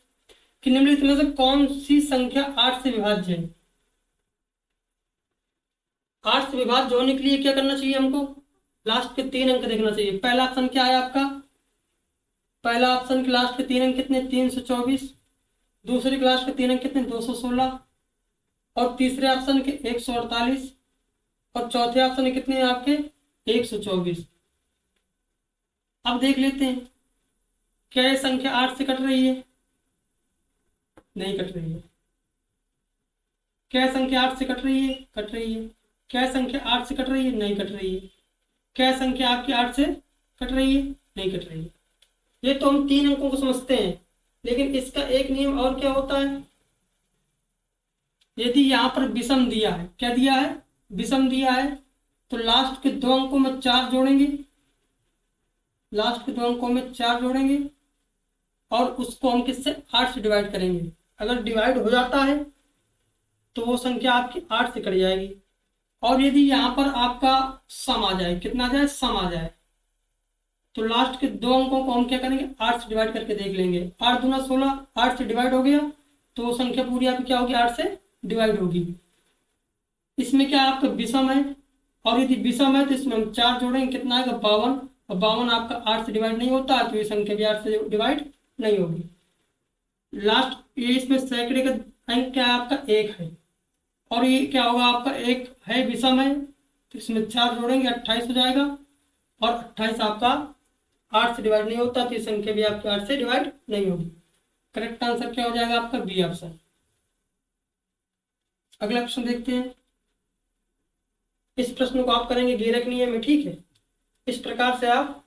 कि निम्नलिखित में से कौन सी संख्या 8 से विभाज्य है। 8 से विभाज्य होने के लिए क्या करना चाहिए हमको, लास्ट के 3 अंक देखना चाहिए। पहला ऑप्शन क्या है आपका, पहला ऑप्शन के लास्ट के 3 अंक कितने, 324, दूसरे क्लास के 3 अंक कितने, 216, और तीसरे ऑप्शन के 148, और चौथे ऑप्शन के कितने हैं आपके, 124। अब देख लेते हैं, क्या ये संख्या 8 से कट रही है, नहीं कट रही है। क्या संख्या 8 से कट रही है, कट रही है। क्या संख्या 8 से कट रही है, नहीं कट रही है। क्या संख्या आपकी 8 से कट रही है, नहीं कट रही है। ये तो हम 3 अंकों को समझते हैं, लेकिन इसका एक नियम और क्या होता है, यदि यहाँ पर विषम दिया है, क्या दिया है, विषम दिया है, तो लास्ट के दो अंकों में 4 जोड़ेंगे, लास्ट के दो अंकों में 4 जोड़ेंगे और उसको हम किससे 8 से डिवाइड करेंगे। अगर डिवाइड हो जाता है तो वो संख्या आपकी 8 से कट जाएगी। और यदि यहाँ पर आपका सम आ जाए, कितना आ जाए, सम आ जाए, तो लास्ट के दो अंकों को हम क्या करेंगे, 8 से डिवाइड करके देख लेंगे। 8 दूना 16, 8 से डिवाइड हो गया तो वो संख्या पूरी आपकी क्या होगी, 8 से डिवाइड होगी। इसमें क्या आपका विषम है, और यदि विषम है तो इसमें हम 4 जोड़ेंगे, कितना आएगा, 52, और 52 आपका 8 से डिवाइड नहीं होता तो ये संख्या भी 8 से डिवाइड नहीं होगी। लास्ट ये इसमें सैकड़े का अंक क्या है आपका, 1 है, और ये क्या होगा आपका, एक है, विषम है, तो इसमें 4 जोड़ेंगे, 28 हो जाएगा, और 28 आपका 8 से डिवाइड नहीं होता तो ये संख्या भी आपकी 8 से डिवाइड नहीं होगी। करेक्ट आंसर क्या हो जाएगा आपका, बी ऑप्शन। अगला प्रश्न देखते हैं। इस प्रश्न को आप करेंगे गीरक नियम में, ठीक है। इस प्रकार से आप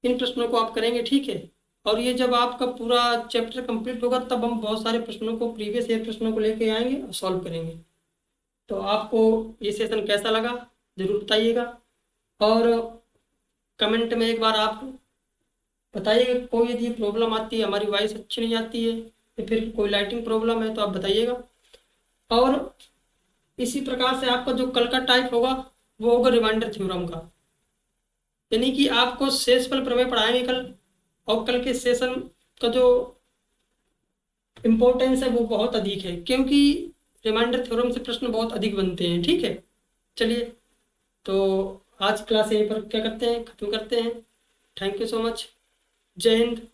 इन प्रश्नों को आप करेंगे, ठीक है। और ये जब आपका पूरा चैप्टर कंप्लीट होगा तब हम बहुत सारे प्रश्नों को, प्रीवियस ईयर प्रश्नों को लेके आएंगे और सॉल्व करेंगे। तो आपको ये सेशन कैसा लगा जरूर बताइएगा, और कमेंट में एक बार आप बताइएगा। कोई यदि प्रॉब्लम आती है, हमारी वॉइस अच्छी नहीं आती है या फिर कोई लाइटिंग प्रॉब्लम है तो आप बताइएगा। और इसी प्रकार से आपका जो कल का टाइप होगा वो होगा रिमाइंडर थ्योरम का, यानी कि आपको शेषफल प्रमेय पढ़ाएंगे कल, और कल के सेशन का जो इम्पोर्टेंस है वो बहुत अधिक है, क्योंकि रिमाइंडर थ्योरम से प्रश्न बहुत अधिक बनते हैं, ठीक है। चलिए, तो आज क्लास यहीं पर क्या करते हैं, खत्म करते हैं। Thank you so much. जय हिंद।